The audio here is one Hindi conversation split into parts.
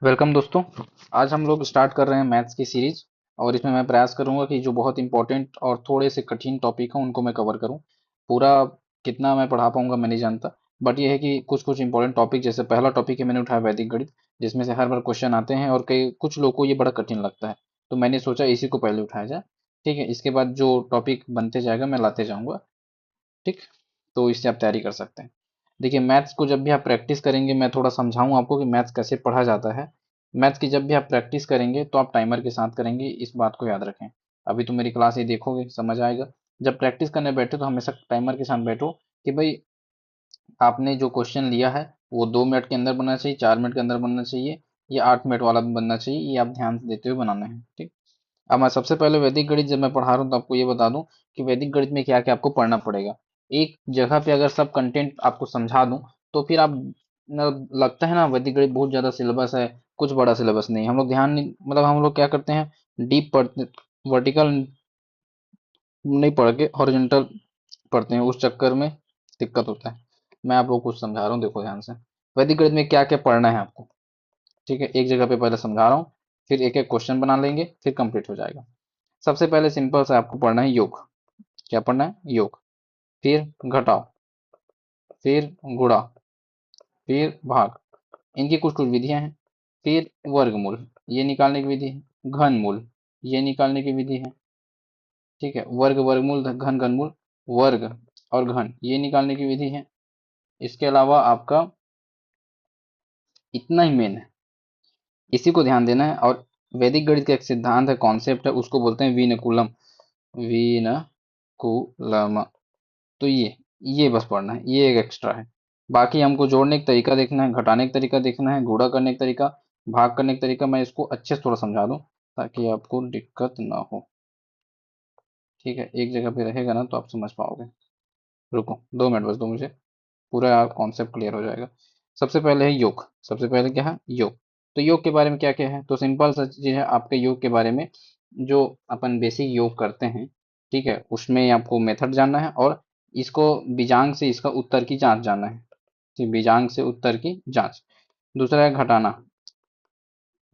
वेलकम दोस्तों। आज हम लोग स्टार्ट कर रहे हैं मैथ्स की सीरीज। और इसमें मैं प्रयास करूंगा कि जो बहुत इंपॉर्टेंट और थोड़े से कठिन टॉपिक हैं उनको मैं कवर करूं। पूरा कितना मैं पढ़ा पाऊंगा मैं नहीं जानता, बट ये है कि कुछ कुछ इंपॉर्टेंट टॉपिक, जैसे पहला टॉपिक है मैंने उठाया वैदिक गणित, जिसमें से हर बार क्वेश्चन आते हैं और कई कुछ लोगों को ये बड़ा कठिन लगता है। तो मैंने सोचा इसी को पहले उठाया जाए। ठीक है, इसके बाद जो टॉपिक बनते जाएगा मैं लाते जाऊंगा। ठीक, तो इससे आप तैयारी कर सकते हैं। देखिए, मैथ्स को जब भी आप प्रैक्टिस करेंगे, मैं थोड़ा समझाऊं आपको कि मैथ्स कैसे पढ़ा जाता है। मैथ्स की जब भी आप प्रैक्टिस करेंगे तो आप टाइमर के साथ करेंगे, इस बात को याद रखें। अभी तो मेरी क्लास ही देखोगे समझ आएगा। जब प्रैक्टिस करने बैठे तो हमेशा टाइमर के साथ बैठो कि भाई आपने जो क्वेश्चन लिया है वो 2 मिनट के अंदर बनना चाहिए, 4 मिनट के अंदर बनना चाहिए, या 8 मिनट वाला भी बनना चाहिए। ये आप ध्यान से देते हुए बनाना है। ठीक। अब मैं सबसे पहले वैदिक गणित जब मैं पढ़ा रहा हूँ तो आपको ये बता दूं कि वैदिक गणित में क्या क्या आपको पढ़ना पड़ेगा। एक जगह पे अगर सब कंटेंट आपको समझा दूं तो फिर आप लगता है ना वैदिक गणित बहुत ज्यादा सिलेबस है। कुछ बड़ा सिलेबस नहीं, हम लोग ध्यान नहीं, मतलब हम लोग क्या करते हैं, डीप पढ़ते, वर्टिकल नहीं पढ़ के हॉरिजॉन्टल पढ़ते हैं, उस चक्कर में दिक्कत होता है। मैं आप लोग कुछ समझा रहा हूँ, देखो ध्यान से। वैदिक गणित में क्या क्या पढ़ना है आपको। ठीक है, एक जगह पे पहले समझा रहा हूँ, फिर एक एक क्वेश्चन बना लेंगे, फिर कंप्लीट हो जाएगा। सबसे पहले सिंपल से आपको पढ़ना है योग। क्या पढ़ना है? योग। फिर घटाओ, फिर गुणा, फिर भाग, इनकी कुछ कुछ विधियां हैं। फिर वर्गमूल, ये निकालने की विधि है। घनमूल, ये निकालने की विधि है। ठीक है, वर्ग, वर्गमूल, घन, घनमूल, वर्ग और घन, ये निकालने की विधि है। इसके अलावा आपका इतना ही मेन है, इसी को ध्यान देना है। और वैदिक गणित का एक सिद्धांत है, कॉन्सेप्ट है, उसको बोलते हैं विनकुलम। विनकुलम। तो ये बस पढ़ना है, ये एक एक्स्ट्रा है। बाकी हमको जोड़ने का तरीका देखना है, घटाने का तरीका देखना है, गुणा करने का तरीका, भाग करने का तरीका। मैं इसको अच्छे से थोड़ा समझा दूं ताकि आपको दिक्कत ना हो। ठीक है, एक जगह पे रहेगा ना तो आप समझ पाओगे। रुको 2 मिनट बस दो मुझे, पूरा कॉन्सेप्ट क्लियर हो जाएगा। सबसे पहले है योग। सबसे पहले क्या है? योग। तो योग के बारे में क्या क्या है, तो सिंपल सा चीज है आपके योग के बारे में। जो अपन बेसिक योग करते हैं, ठीक है, उसमें आपको मेथड जानना है, और इसको बीजांग से इसका उत्तर की जांच जानना है। ठीक, बीजांग से उत्तर की जांच। दूसरा है घटाना।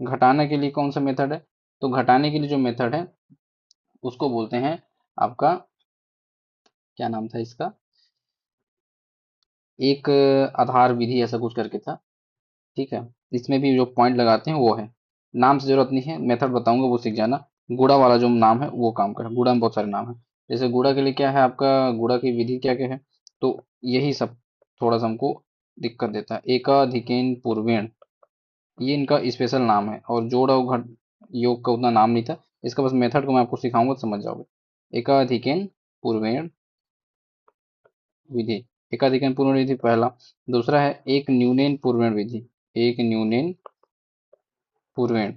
घटाने के लिए कौन सा मेथड है? तो घटाने के लिए जो मेथड है उसको बोलते हैं आपका, क्या नाम था इसका, एक आधार विधि ऐसा कुछ करके था। ठीक है, इसमें भी जो पॉइंट लगाते हैं वो है। नाम से जरूरत नहीं है, मेथड बताऊंगा वो सीख जाना। गुड़ा वाला जो नाम है वो काम करे, गुड़ा में बहुत सारे नाम है। जैसे गुड़ा के लिए क्या है आपका, गुड़ा की विधि क्या क्या है, तो यही सब थोड़ा सा हमको दिक्कत देता है। एकाधिकेन पूर्वेण, ये इनका स्पेशल नाम है, और जोड़ और घट योग का उतना नाम नहीं था। इसका बस मेथड को मैं आपको सिखाऊंगा तो समझ जाओगे। एकाधिकेन पूर्वेण विधि, एकाधिकन पूर्ण विधि पहला। दूसरा है एक न्यूनेन पूर्वण विधि, एक न्यूनेन पूर्वेण।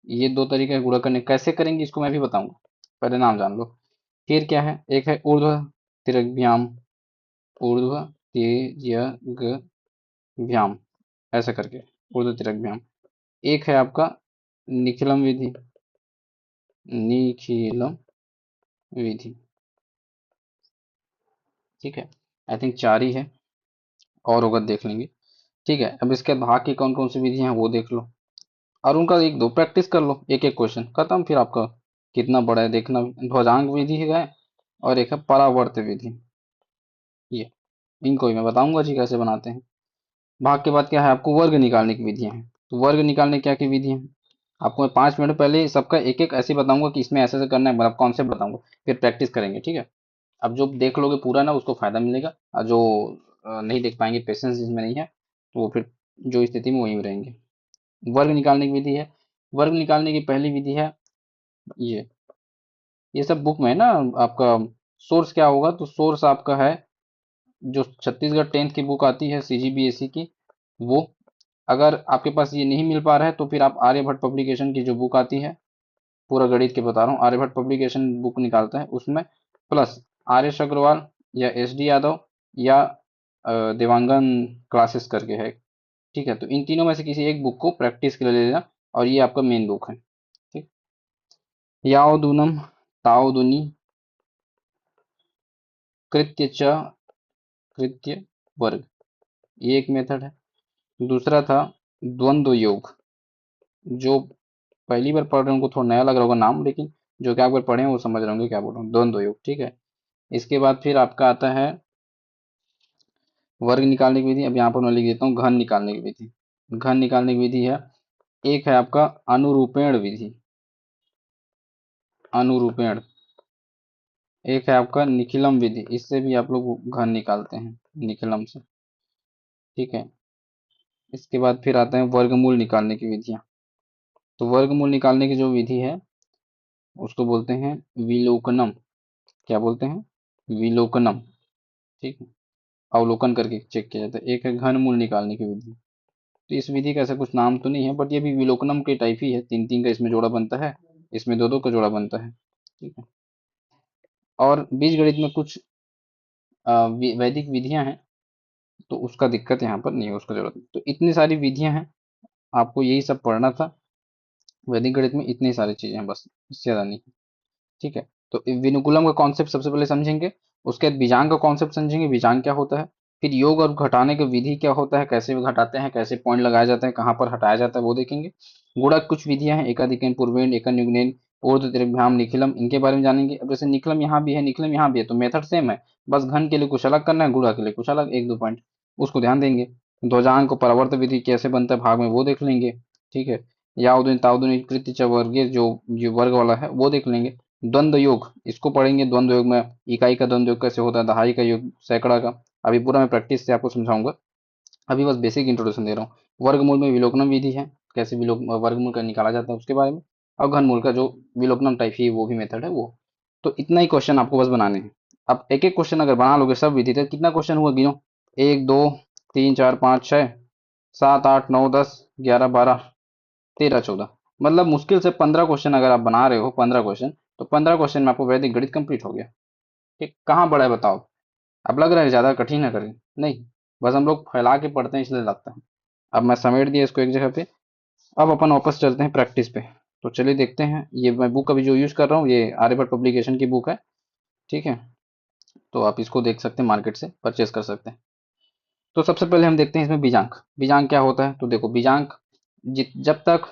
ये दो तरीके हैं गुणा करने, कैसे करेंगे इसको मैं भी बताऊंगा, पहले नाम जान लो। फिर क्या है, एक है ऊर्ध्व तिर्यग्भ्याम, ऊर्ध्व तिर्यग्भ्याम, ऐसा करके, ऊर्ध्व तिर्यग्भ्याम। एक है आपका निखिलम विधि, निखिलम विधि। ठीक है, आई थिंक चार ही है, और होगा देख लेंगे। ठीक है, अब इसके बाद भाग की कौन कौन सी विधि हैं वो देख लो, और उनका एक दो प्रैक्टिस कर लो, एक एक क्वेश्चन खत्म। फिर आपका कितना बड़ा है देखना। ध्वजांक विधि है, और एक है परावर्त विधि। ये इनको ही मैं बताऊंगा जी कैसे बनाते हैं। भाग के बाद क्या है, आपको वर्ग निकालने की विधियां हैं। तो वर्ग निकालने क्या की विधि है, आपको मैं 5 मिनट पहले सबका एक एक ऐसे बताऊंगा कि इसमें ऐसे ऐसे करना है, मतलब कॉन्सेप्ट बताऊंगा, फिर प्रैक्टिस करेंगे। ठीक है, अब जो देख लोगे पूरा ना उसको फायदा मिलेगा, और जो नहीं देख पाएंगे, पेशेंस जिसमें नहीं है, तो वो फिर जो स्थिति में वहीं रहेंगे। वर्ग निकालने की विधि है। वर्ग निकालने की पहली विधि है ये ये सब बुक में है ना आपका। सोर्स क्या होगा, तो सोर्स आपका है जो छत्तीसगढ़ 10th की बुक आती है सीजीबीएसई की, वो। अगर आपके पास ये नहीं मिल पा रहा है तो फिर आप आर्यभट्ट पब्लिकेशन की जो बुक आती है, पूरा गणित के बता रहा हूँ, आर्यभट्ट पब्लिकेशन बुक निकालता है उसमें, प्लस आर एस अग्रवाल या एस डी यादव या देवांगन क्लासेस करके है। ठीक है, तो इन तीनों में से किसी एक बुक को प्रैक्टिस के लिए ले लेना, और ये आपका मेन बुक है। ठीक। याओ दूनम, ताओ दूनी, कृत्य च, कृत्य वर्ग, ये एक मेथड है। दूसरा था द्वंद्व योग, जो पहली बार पढ़ रहे हैं उनको थोड़ा नया लग रहा होगा नाम, लेकिन जो कि आप अगर पढ़े हैं वो समझ रहे होंगे क्या बोल रहा हूँ, द्वंद्व योग। ठीक है। इसके बाद फिर आपका आता है वर्ग निकालने की विधि। अब यहाँ पर मैं लिख देता हूँ घन निकालने की विधि। घन निकालने की विधि है, एक है आपका अनुरूपेण विधि, अनुरूपेण। एक है आपका निखिलम विधि, इससे भी आप लोग घन निकालते हैं, निखिलम से। ठीक है। इसके बाद फिर आते हैं वर्गमूल निकालने की विधियां। तो वर्गमूल निकालने की जो विधि है उसको बोलते हैं विलोकनम। क्या बोलते हैं? विलोकनम। ठीक है। अवलोकन करके चेक किया जाता है। एक है घनमूल निकालने की विधि। तो इस विधि का ऐसा कुछ नाम तो नहीं है, बट ये भी विलोकनम के टाइप ही है। तीन तीन का इसमें जोड़ा बनता है, इसमें दो दो का जोड़ा बनता है। ठीक है। और बीजगणित में कुछ वैदिक विधियां हैं, तो उसका दिक्कत यहाँ पर नहीं है, उसका जरूरत नहीं। तो इतनी सारी विधियां हैं, आपको यही सब पढ़ना था। वैदिक गणित में इतनी सारी चीजें हैं, बस इससे ज्यादा नहीं। ठीक है। तो विनुकुलम का कॉन्सेप्ट सबसे पहले समझेंगे, उसके बाद बीजांग का कॉन्सेप्ट समझेंगे, बीजांग क्या होता है। फिर योग और घटाने का विधि क्या होता है, कैसे घटाते हैं, कैसे पॉइंट लगाए जाते हैं, कहाँ पर हटाया जाता है वो देखेंगे। गुणक कुछ विधियां हैं, एकाधिकन, पूर्वेण, एकन, युग्नेन, ऊर्ध्व त्रिभ्याम, निखिलम, इनके बारे में जानेंगे। अब जैसे निखिलम यहाँ भी है, निखिलम यहाँ भी है, तो मेथड सेम है, बस घन के लिए कुछ अलग करना है, गुणा के लिए कुछ अलग, एक दो पॉइंट उसको ध्यान देंगे। ध्वजांक को परावर्त विधि कैसे बनता है भाग में वो देख लेंगे। ठीक है। यावदुन तावदुन कृत्य च वर्गे, जो वर्ग वाला है वो देख लेंगे। द्वंद्व योग इसको पढ़ेंगे, द्वंद्व योग में इकाई का द्वंद्व योग कैसे होता है, दहाई का योग, सैकड़ा का। अभी पूरा मैं प्रैक्टिस से आपको समझाऊंगा, अभी बस बेसिक इंट्रोडक्शन दे रहा हूँ। वर्गमूल में विलोकनम विधि है, कैसे वर्गमूल का निकाला जाता है उसके बारे में। और घनमूल का जो विलोकनम टाइप ही वो भी मेथड है वो। तो इतना ही क्वेश्चन आपको बस बनाने हैं। अब एक एक क्वेश्चन अगर बना लोगे सब विधि, तो कितना क्वेश्चन हुआ गिनो। एक, दो, तीन, चार, पाँच, छः, सात, आठ, नौ, 10, 11, 12, 13, 14, मतलब मुश्किल से 15 क्वेश्चन अगर आप बना रहे हो, 15 क्वेश्चन, तो 15 क्वेश्चन में आपको वैदिक गणित कंप्लीट हो गया। ठीक, कहाँ बड़ा है बताओ। अब लग रहा है ज्यादा कठिन है करें, नहीं, बस हम लोग फैला के पढ़ते हैं इसलिए लगता है। अब मैं समेट दिया इसको एक जगह पे। अब अपन वापस चलते हैं प्रैक्टिस पे। तो चलिए देखते हैं, ये मैं बुक अभी जो यूज कर रहा हूँ ये आर्यभट्ट पब्लिकेशन की बुक है। ठीक है। तो आप इसको देख सकते हैं, मार्केट से परचेज कर सकते हैं। तो सबसे पहले हम देखते हैं इसमें बीजांक। बीजांक क्या होता है, तो देखो बीजांक जब तक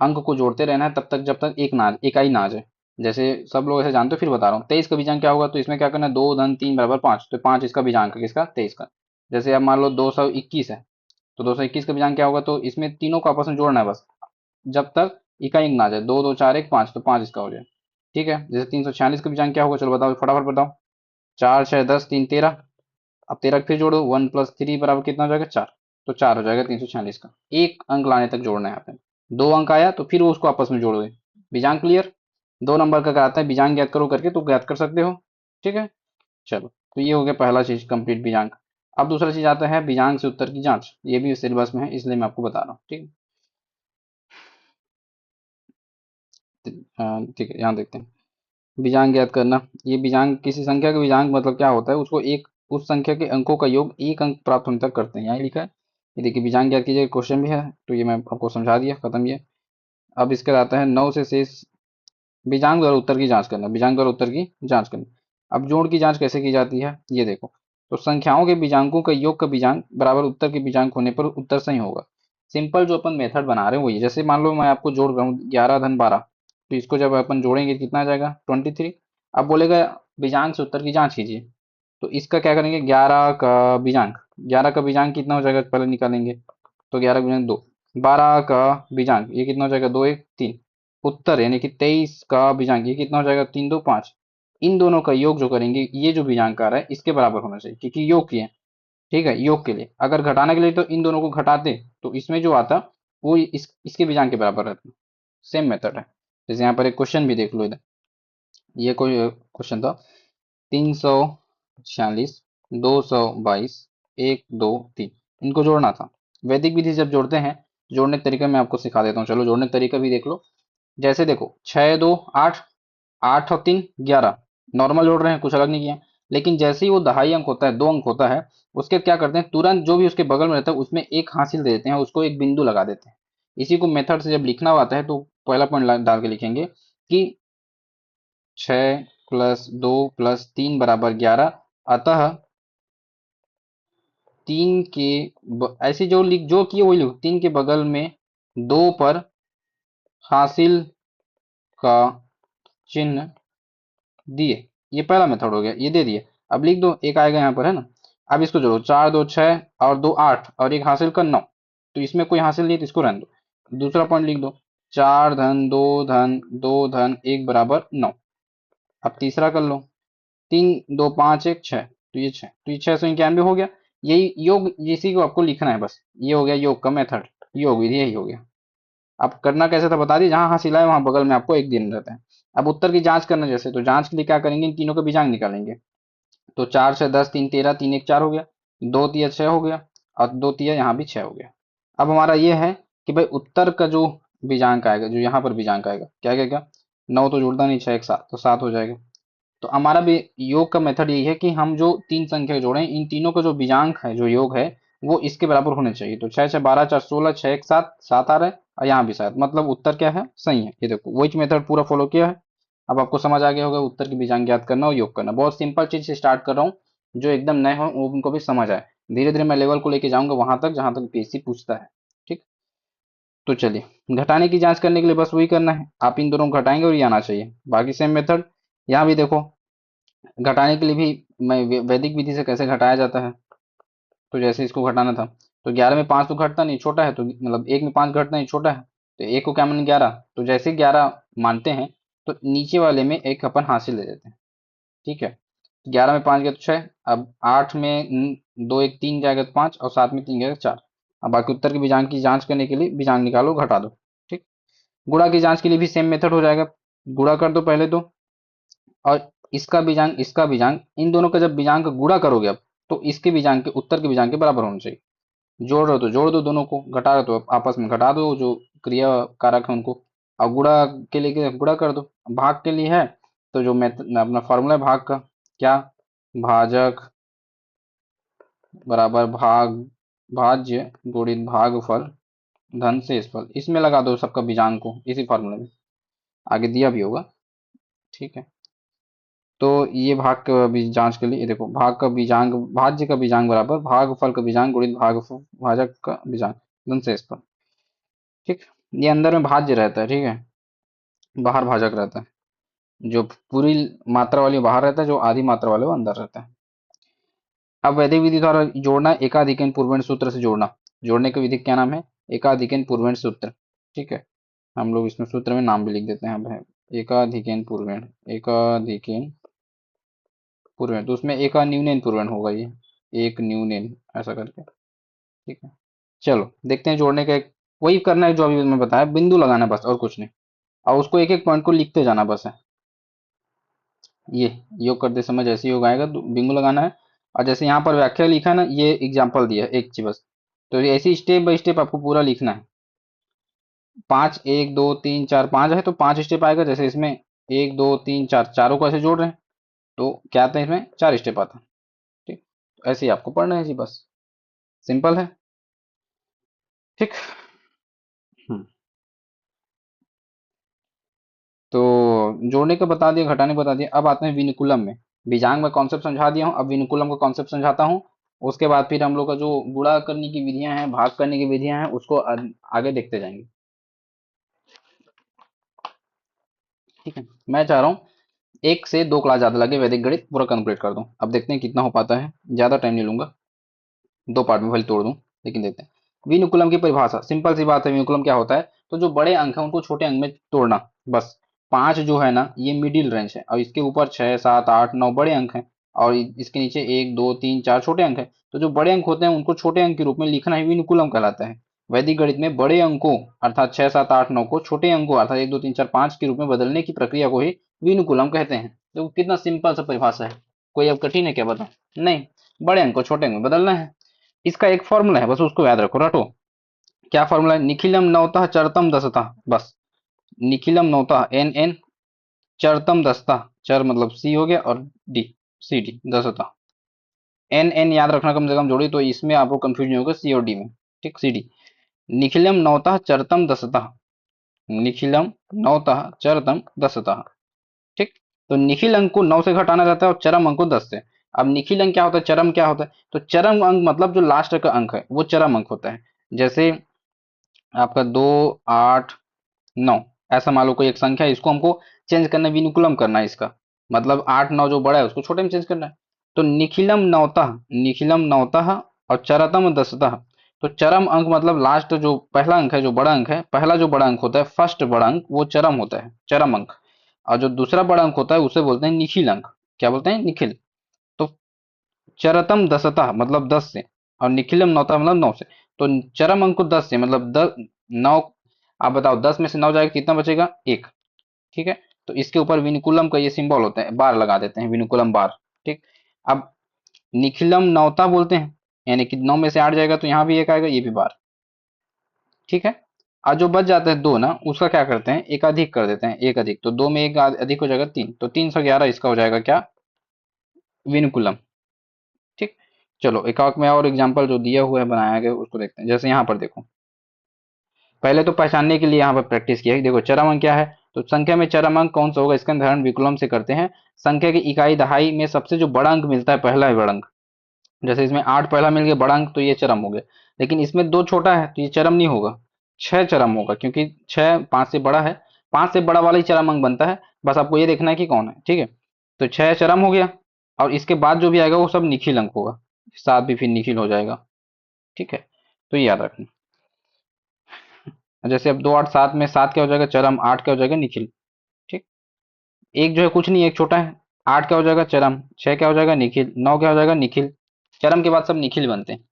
अंक को जोड़ते रहना है तब तक, जब तक एक नाज इकाई ना आ जाए। जैसे सब लोग ऐसे जानते हो, फिर बता रहा हूँ। 23 का बीजांक क्या होगा, तो इसमें क्या करना है, 2 धन 3 बराबर 5, तो 5 इसका बीजांक है, किसका, 23 का। जैसे अब मान लो 221 है, तो 221 का बीजांक क्या होगा, तो इसमें तीनों को आपस में जोड़ना है बस, जब तक इकाई अंक ना आ जाए। 2 2 4 1 5, तो 5 इसका हो जाए। ठीक है। जैसे 346 का बीजांक क्या होगा, चलो बताओ फटाफट बताओ। 4 6 10 3 13। अब 13 फिर जोड़ो, 1 प्लस 3 बराबर कितना हो जाएगा, 4। तो 4 हो जाएगा 346 का। एक अंक लाने तक जोड़ना है यहाँ पे। 2 अंक आया तो फिर वो उसको आपस में जोड़ोगे। बीजांक क्लियर। 2 नंबर का अगर आता है बीजांक ज्ञात करो करके, तो ज्ञात कर सकते हो। ठीक है। चलो, तो ये हो गया पहला चीज कंप्लीट, बीजांक। अब दूसरा चीज आता है बीजांक से उत्तर की जांच। ये भी सिलेबस में है, इसलिए मैं आपको बता रहा हूँ। ठीक है। ठीक है, यहाँ देखते हैं। बीजांक ज्ञात करना। ये बीजांक, किसी संख्या का बीजांक मतलब क्या होता है, उसको एक, उस संख्या के अंकों का योग एक अंक प्राप्त होने तक करते हैं, यहाँ लिखा है। ये देखिए बीजांक ज्ञात कीजिए, क्वेश्चन भी है, तो ये मैं आपको समझा दिया, खत्म ये। अब इसके बाद आता है 9 से शेष। बीजांक द्वारा उत्तर की जांच करना, बीजांक द्वारा उत्तर की जांच करना। अब जोड़ की जांच कैसे की जाती है, ये देखो। तो संख्याओं के बीजांकों का योग का बीजांक बराबर उत्तर के बीजांक होने पर उत्तर सही होगा। सिंपल जो अपन मेथड बना रहे हैं वही, जैसे मान लो मैं आपको जोड़ रहा हूँ 11 धन 12, तो इसको जब अपन जोड़ेंगे कितना आ जाएगा, 23। अब बोलेगा बीजांक से उत्तर की जांच कीजिए, तो इसका क्या करेंगे, 11 का बीजांक, 11 का बीजांक कितना हो जाएगा पहले निकालेंगे। तो 11 का बीजांक 2, 12 का बीजांक ये कितना हो जाएगा, 2 1 3। उत्तर यानी कि 23 का बीजांक ये कितना हो जाएगा, 3 2 5। इन दोनों का योग जो करेंगे, ये जो बीजांक आ रहा है इसके बराबर होना चाहिए, क्योंकि योग किए। ठीक है, योग के लिए अगर घटाने के लिए, तो इन दोनों को घटाते तो इसमें जो आता वो इसके बीजांक के बराबर रहता। सेम मेथड है। जैसे यहाँ पर एक क्वेश्चन भी देख लो इधर, ये कोई क्वेश्चन था। 346, 222, 1 2 3, इनको जोड़ना था। वैदिक विधि जब जोड़ते हैं, जोड़ने का तरीका मैं आपको सिखा देता हूँ, चलो जोड़ने का तरीका भी देख लो। जैसे देखो 6 2 8, 8 और 3 11, नॉर्मल जोड़ रहे हैं, कुछ अलग नहीं किया। लेकिन जैसे ही वो दहाई अंक होता है, 2 अंक होता है, उसके क्या करते हैं, तुरंत जो भी उसके बगल में रहता है उसमें एक हासिल दे देते हैं, उसको एक बिंदु लगा देते हैं। इसी को मेथड से जब लिखना आता है, तो पहला पॉइंट डाल के लिखेंगे कि 6 प्लस 2 प्लस 3 बराबर 11। अतः 3 के ऐसे जो लिख, जो किए वही लिखो, 3 के बगल में 2 पर हासिल का चिन्ह दिए। ये पहला मेथड हो गया, ये दे दिए। अब लिख दो, एक आएगा यहाँ पर है ना। अब इसको जोड़ो, 4 2 6 और 2 8 और एक हासिल का 9। तो इसमें कोई हासिल नहीं तो इसको रहने दो। दूसरा पॉइंट लिख दो, 4 धन 2 धन 2 धन 1 बराबर 9। अब तीसरा कर लो, 3 2 5 1 6, तो ये 6, तो ये 691 हो गया। यही योग, इसी को आपको लिखना है बस। ये हो गया योग का मेथड, योग विधि यही हो गया। अब करना कैसे था बता दी, जहां हासिल है वहां बगल में आपको एक दिन रहता है। अब उत्तर की जांच करना, जैसे तो जांच के लिए क्या करेंगे, इन तीनों का बीजांग निकालेंगे। तो 4 से 10 3 13, 3 1 4 हो गया, 2 तिया 6 हो गया, और 2 तिया यहाँ भी 6 हो गया। अब हमारा ये है कि भाई उत्तर का जो बीजांक आएगा, जो यहाँ पर बीजांक आएगा, क्या क्या क्या, 9 तो जुड़ता नहीं, 6 1 7, तो 7 हो जाएगा। तो हमारा भी योग का मेथड यही है कि हम जो तीन संख्या जोड़ें, इन तीनों का जो बीजांक है, जो योग है, वो इसके बराबर होने चाहिए। तो 6 6 12 4 16, 6 1 7, 7 आ रहा है, और यहाँ भी 7, मतलब उत्तर क्या है, सही है। ये देखो वही मेथड पूरा फॉलो किया है। अब आपको समझ आ गया होगा उत्तर की बीजांक ज्ञात करना और योग करना। बहुत सिंपल चीज से स्टार्ट कर रहा हूँ, जो एकदम नए हो वो उनको भी समझ आए। धीरे धीरे मैं लेवल को लेके जाऊंगा वहां तक जहां तक पीएससी पूछता है। ठीक, तो चलिए, घटाने की जांच करने के लिए बस वही करना है, आप इन दोनों को घटाएंगे और ये आना चाहिए। बाकी सेम मेथड यहाँ भी देखो, घटाने के लिए भी मैं वैदिक विधि से कैसे घटाया जाता है। तो जैसे इसको घटाना था, तो 11 में 5 तो घटता नहीं, छोटा है, तो मतलब 1 में 5 घटता नहीं, छोटा है, तो 1 को क्या माने 11, तो जैसे 11 मानते हैं, तो नीचे वाले में एक अपन हासिल दे देते हैं। ठीक है, 11 में 5 गया तो 6, अब 8 में 2 1 3 जाएगा तो 5, और 7 में 3 जाएगा 4। अब बाकी उत्तर के बीजांक की जांच करने के लिए बीजांक निकालो, घटा दो। ठीक, गुणा की जांच के लिए भी सेम मेथड हो जाएगा, गुणा कर दो पहले तो, और इसका बीजांक, इन दोनों का जब बीजांक गुणा करोगे अब, तो इसके बीजांक के उत्तर के बीजांक के बराबर होना चाहिए। जोड़ रहे हो तो जोड़ दो दोनों को, घटा रहे हो तो आपस में घटा दो जो क्रिया कारक है उनको। और गुणा के लिए गुणा कर दो। भाग के लिए है तो जो अपना फॉर्मूला है भाग का, क्या, भाजक बराबर भाग, भाज्य गुणित भागफल धन शेषफल, इसमें लगा दो सबका बीजांक को इसी फॉर्मूले में, आगे दिया भी होगा। ठीक है, तो ये भाग का जांच के लिए ये देखो, भाग का बीजांग, भाज्य का बीजांग बराबर भागफल का बीजांग गुणित भाजक का बीजांग धन शेषफल। ठीक, ये अंदर में भाज्य रहता है, ठीक है, बाहर भाजक रहता है। जो पूरी मात्रा वाली बाहर रहता है, जो आधी मात्रा वाले वो अंदर रहता है। अब वैदिक विधि द्वारा जोड़ना, एकाधिकन पूर्वण सूत्र से जोड़ना। जोड़ने की विधि क्या नाम है, एकाधिकन पूर्वण सूत्र। ठीक है, हम लोग इसमें सूत्र में नाम भी लिख देते हैं। अब एकाधिकन पूर्वण, एकाधिकन पूर्वण, तो उसमें एका न्यूनन पूर्वण होगा, ये एक न्यूनन ऐसा करके। ठीक है, चलो देखते हैं जोड़ने का। एक वही करना है जो अभी मैं बताया, बिंदु लगाना है बस, और कुछ नहीं। और उसको एक एक पॉइंट को लिखते जाना बस है। ये योग करते समय जैसे योग आएगा तो बिंदु लगाना है। और जैसे यहाँ पर व्याख्या लिखा है ना, ये एग्जाम्पल दिया है एक चीज बस, तो ये ऐसे स्टेप बाय स्टेप आपको पूरा लिखना है। 5 1 2 3 4 5 है तो 5 स्टेप आएगा, जैसे इसमें 1 2 3 4, चारों को ऐसे जोड़ रहे हैं तो क्या आता है, इसमें 4 स्टेप आता है। ठीक, तो ऐसे ही आपको पढ़ना है जी, बस सिंपल है। ठीक, हम्म, तो जोड़ने का बता दिया, घटाने बता दिया। अब आते हैं विनुकुलम में। बीजांग में कॉन्सेप्ट समझा दिया हूँ, अब विनुकुलम का कॉन्सेप्ट समझाता हूँ। उसके बाद फिर हम लोग का जो गुणा करने की विधियां हैं, भाग करने की विधियां हैं, उसको आगे देखते जाएंगे। ठीक है, मैं चाह रहा हूँ एक से दो क्लास ज्यादा लगे, वैदिक गणित पूरा कंप्लीट कर दूं। अब देखते हैं कितना हो पाता है, ज्यादा टाइम नहीं लूंगा, दो पार्ट में भले तोड़ दूं, लेकिन देखते हैं। विनुकुलम की परिभाषा सिंपल सी बात है। विनुकुलम क्या होता है, तो जो बड़े अंक है उनको छोटे अंक में तोड़ना, बस। 5 जो है ना, ये मिडिल रेंज है, और इसके ऊपर 6 7 8 9 बड़े अंक हैं, और इसके नीचे 1 2 3 4 छोटे अंक हैं। तो जो बड़े अंक होते हैं उनको छोटे अंक के रूप में लिखना ही विनुकुलम कहलाता है। वैदिक गणित में बड़े अंकों अर्थात 6 7 8 9 को छोटे अंकों अर्थात 1 2 3 4 5 के रूप में बदलने की प्रक्रिया को ही विनुकुलम कहते हैं। तो कितना सिंपल सा परिभाषा है, कोई अब कठिन है क्या बता, नहीं, बड़े अंक को छोटे अंक में बदलना है। इसका एक फॉर्मूला है, बस उसको याद रखो, रटो। क्या फॉर्मूला है, निखिलम नवतः चरतम दसतः, बस। निखिलम नवतः एन एन, चरतम दसतः, चर मतलब सी हो गया, और डी सी डी दसतः। एन एन याद रखना कम से कम जोड़ी, तो इसमें आपको कंफ्यूजन नहीं होगा सी और डी में। ठीक, सी डी। निखिलम नवतः चरतम दसतः, निखिलम नवतः चरतम दसतः। ठीक, तो निखिल अंक को 9 से घटाना रहता है और चरम अंक को 10 से। अब निखिल अंक क्या होता है, चरम क्या होता है, तो चरम अंक मतलब जो लास्ट का अंक है वो चरम अंक होता है। जैसे आपका 2 8 9, ऐसा मान लो कोई एक संख्या है, इसको हमको चेंज करना है, विनुकुलम करना है इसका, मतलब 8 9 जो बड़ा है उसको छोटे में चेंज करना है। तो निखिलम नवतः और चरतम दसतः। तो चरम अंक मतलब लास्ट जो पहला अंक है, जो बड़ा अंक है, पहला जो बड़ा अंक होता है, फर्स्ट बड़ा अंक, वो चरम होता है, चरम अंक। और जो दूसरा बड़ा अंक होता है उसे बोलते हैं निखिल अंक। क्या बोलते हैं? निखिल। तो चरतम दसतः मतलब 10 से, और निखिलम नौता मतलब 9 से। तो चरम अंक को 10 से मतलब 9। आप बताओ 10 में से 9 जाएगा कितना बचेगा? एक। ठीक है। तो इसके ऊपर विनिकुलम का ये सिंबल होता है, बार लगा देते हैं, विनिकुलम बार। ठीक। अब निखिलम नौता बोलते हैं, यानी कि 9 में से 8 जाएगा तो यहाँ भी एक आएगा, ये भी बार। ठीक है। और जो बच जाता है दो ना, उसका क्या करते हैं, एक अधिक कर देते हैं, एक अधिक, तो दो में एक अधिक हो जाएगा 3, तो 311 इसका हो जाएगा क्या? विनुकुलम। ठीक। चलो एक में और एग्जांपल जो दिया हुआ है बनाया गया उसको देखते हैं। जैसे यहाँ पर देखो, पहले तो पहचानने के लिए यहाँ पर प्रैक्टिस किया है। देखो चरम अंक क्या है, तो संख्या में चरम अंक कौन सा होगा, इसका निर्धारण विकुलम से करते हैं। संख्या की इकाई दहाई में सबसे जो बड़ा अंक मिलता है, पहला है बड़ा अंक। जैसे इसमें 8 पहला मिल गया बड़ा अंक, तो ये चरम हो गया। लेकिन इसमें 2 छोटा है तो ये चरम नहीं होगा, 6 चरम होगा, क्योंकि 6 5 से बड़ा है। 5 से बड़ा वाला ही चरम अंक बनता है। बस आपको ये देखना है कि कौन है। ठीक है। तो 6 चरम हो गया, और इसके बाद जो भी आएगा वो सब निखिल अंक होगा। 7 भी फिर निखिल हो जाएगा। ठीक है। तो ये याद रखना। जैसे अब 2 8 7 में 7 क्या हो जाएगा? चरम। 8 क्या हो जाएगा? निखिल। ठीक। एक जो है कुछ नहीं, एक छोटा है। 8 क्या हो जाएगा? चरम। 6 क्या हो जाएगा? निखिल। 9 क्या हो जाएगा? निखिल। चरम के बाद सब निखिल बनते हैं।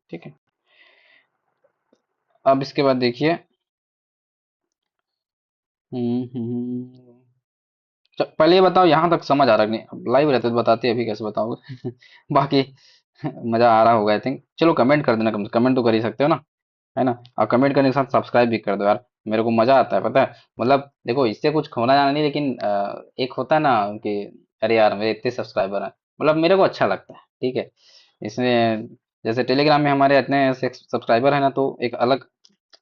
ठीक है। अब इसके बाद देखिए। पहले ये बताओ यहाँ तक समझ आ रहा है कि नहीं? लाइव रहते तो बताते, अभी कैसे बताओगे? बाकी मजा आ रहा होगा आई थिंक। चलो कमेंट कर देना, कम से कमेंट तो कर ही सकते हो ना, है ना? और कमेंट करने के साथ सब्सक्राइब भी कर दो यार, मेरे को मजा आता है पता है। मतलब देखो इससे कुछ खोना जाना नहीं, लेकिन एक होता है ना कि अरे यार मेरे इतने सब्सक्राइबर हैं, मतलब मेरे को अच्छा लगता है। ठीक है। इसमें जैसे टेलीग्राम में हमारे इतने सब्सक्राइबर है ना, तो एक अलग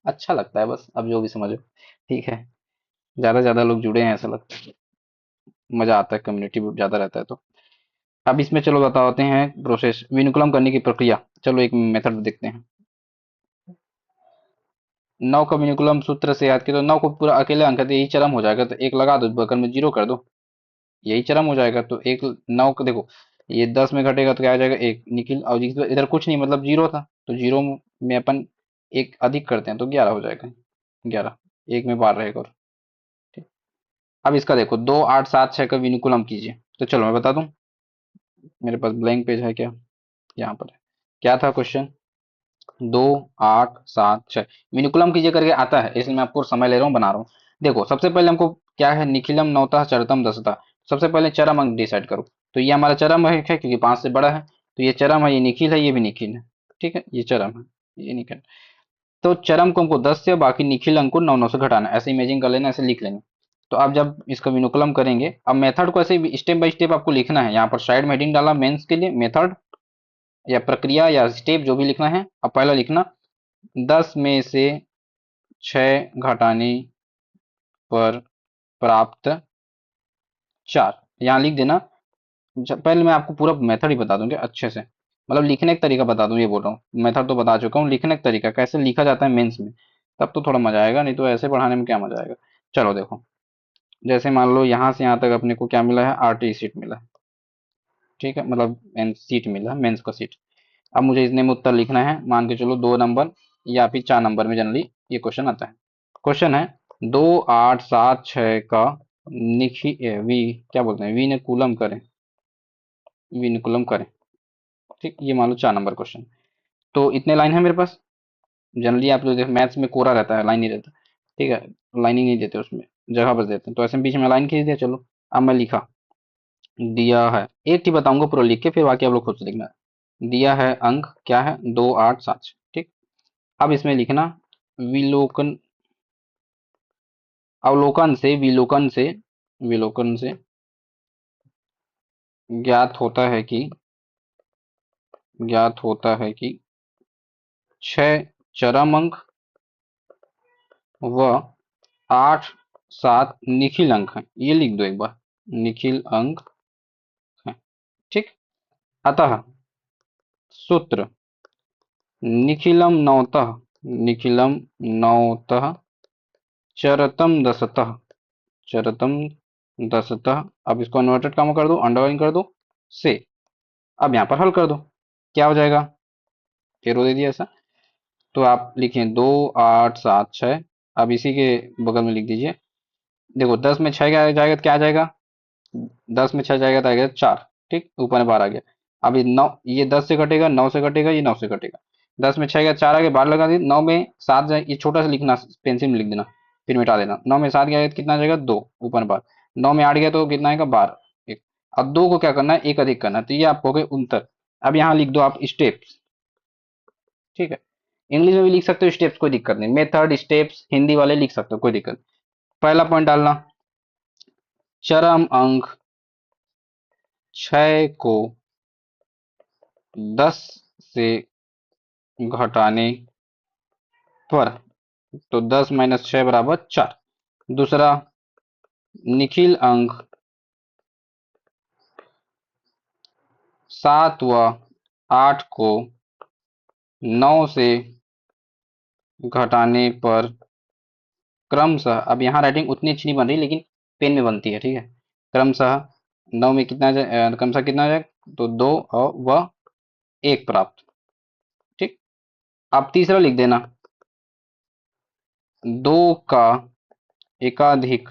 अच्छा लगता है, बस अब जो भी समझो। ठीक है। ज्यादा ज्यादा लोग जुड़े हैं ऐसा लगता है, मजा आता है, कम्युनिटी ज्यादा रहता है तो। अब इसमें चलो बताते हैं प्रोसेस, विनुकुलम करने की प्रक्रिया। चलो एक मेथड देखते हैं। 9 का विनुकुलम सूत्र से याद किया तो 9 को पूरा अकेले अंक है तो यही चरम हो जाएगा, तो एक लगा दो, बगल में 0 कर दो, यही चरम हो जाएगा। तो एक 9 को देखो, ये 10 में घटेगा तो क्या आ जाएगा? एक निखिल। और इधर कुछ नहीं, मतलब 0 था, तो 0 में अपन एक अधिक करते हैं तो 11 हो जाएगा। 11 एक में बार रहेगा। और ठीक। अब इसका देखो 2 8 7 6 का विनुकुलम कीजिए। तो चलो मैं बता दूं, मेरे पास ब्लैंक पेज है क्या? यहाँ पर है। क्या था क्वेश्चन? 2 8 7 6 विनुकुलम कीजिए करके आता है, इसलिए मैं आपको समय ले रहा हूँ, बना रहा हूँ। देखो सबसे पहले हमको क्या है, निखिलम नवता चरतम दसता। सबसे पहले चरम अंक डिसाइड करो। तो ये हमारा चरम अंक है क्योंकि 5 से बड़ा है, तो ये चरम है, ये निखिल है, ये भी निखिल है। ठीक है। ये चरम है, ये निखिल। तो चरम को हमको 10 से, बाकी निखिल अंक को 9 9 से घटाना है। ऐसे इमेजिंग कर लेना, ऐसे लिख लेना। तो आप जब इसका विनुकुलम करेंगे, अब मेथड को ऐसे स्टेप बाय स्टेप आपको लिखना है। यहाँ पर साइड में हेडिंग डाला मेंस के लिए, मेथड या प्रक्रिया या स्टेप जो भी लिखना है। अब पहला लिखना, 10 में से 6 घटाने पर प्राप्त 4, यहाँ लिख देना। पहले मैं आपको पूरा मेथड ही बता दूंगा अच्छे से, मतलब लिखने का तरीका बता दूं, ये बोल रहा हूँ। मेथड तो बता चुका हूँ, लिखने का तरीका कैसे लिखा जाता है मेंस में, तब तो थोड़ा मजा आएगा, नहीं तो ऐसे पढ़ाने में क्या मजा आएगा। चलो देखो, जैसे मान लो यहाँ से यहाँ तक अपने को क्या मिला है? आरटी सीट मिला है। ठीक है, मतलब सीट मिला है, मेंस का सीट। अब मुझे इतने में उत्तर लिखना है, मान के चलो 2 नंबर या फिर 4 नंबर में जनरली ये क्वेश्चन आता है। क्वेश्चन है 2 8 7 6 का वी क्या बोलते हैं, विनुकुलम करें। विनुकुलम करें। ठीक, ये मान लो 4 नंबर क्वेश्चन। तो इतने लाइन है मेरे पास। जनरली आप लोग मैथ्स में कोरा रहता है, लाइन नहीं रहता। ठीक है। लाइनिंग नहीं देते उसमें, जगह बस देते हैं, तो ऐसे बीच में लाइन खींच दिया। चलो अब मैं लिखा, दिया है, एक ही बताऊंगा पूरा लिख के, फिर बाकी आप लोग खुद से लिखना है। दिया है अंक क्या है? 2 8 7। ठीक। अब इसमें लिखना, विलोकन, अवलोकन से, विलोकन से ज्ञात होता है कि, ज्ञात होता है कि 6 चरम अंक व 8 7 निखिल अंक हैं। ये लिख दो एक बार, निखिल अंक हैं। ठीक। अतः सूत्र, निखिलम नवतः, निखिलम नवतः चरतम दसतः, चरतम दसतः। अब इसको इन्वर्टेड कामा कर दो, अंडरलाइन कर दो, से। अब यहाँ पर हल कर दो, क्या हो जाएगा, एरो दे दिया ऐसा। तो आप लिखें 2 8 7 6। अब इसी के बगल में लिख दीजिए, देखो 10 में 6 क्या जाएगा, तो क्या आ जाएगा, 10 में 6 जाएगा तो आएगा 4। ठीक, ऊपर में बार आ गया। अब ये 9, ये 10 से कटेगा, 9 से कटेगा, ये 9 से कटेगा। 10 में 6 गया, 4 आ गया, बार लगा दी। 9 में 7 जाए, ये छोटा सा लिखना, पेंसिल में लिख देना, फिर मिटा देना। 9 में 7 गया तो कितना आ जाएगा, 2, ऊपर में बार। 9 में 8 गया तो कितना आएगा, 12, एक। अब 2 को क्या करना है, एक अधिक करना है, तो ये आपको हो गए 69। अब यहाँ लिख दो आप स्टेप्स। ठीक है, इंग्लिश में भी लिख सकते हो स्टेप्स, कोई दिक्कत नहीं। मेथड, स्टेप्स हिंदी वाले लिख सकते हो, कोई दिक्कत नहीं। पहला पॉइंट डालना, चरम अंक 6 को 10 से घटाने पर, तो 10 माइनस 6 बराबर 4। दूसरा, निखिल अंक 7 व 8 को 9 से घटाने पर क्रमशः, अब यहाँ राइटिंग उतनी अच्छी नहीं बन रही, लेकिन पेन में बनती है, ठीक है। क्रमशः 9 में कितना क्रमशः कितना आ जाए, तो 2 और व 1 प्राप्त। ठीक, अब तीसरा लिख देना, 2 का एकाधिक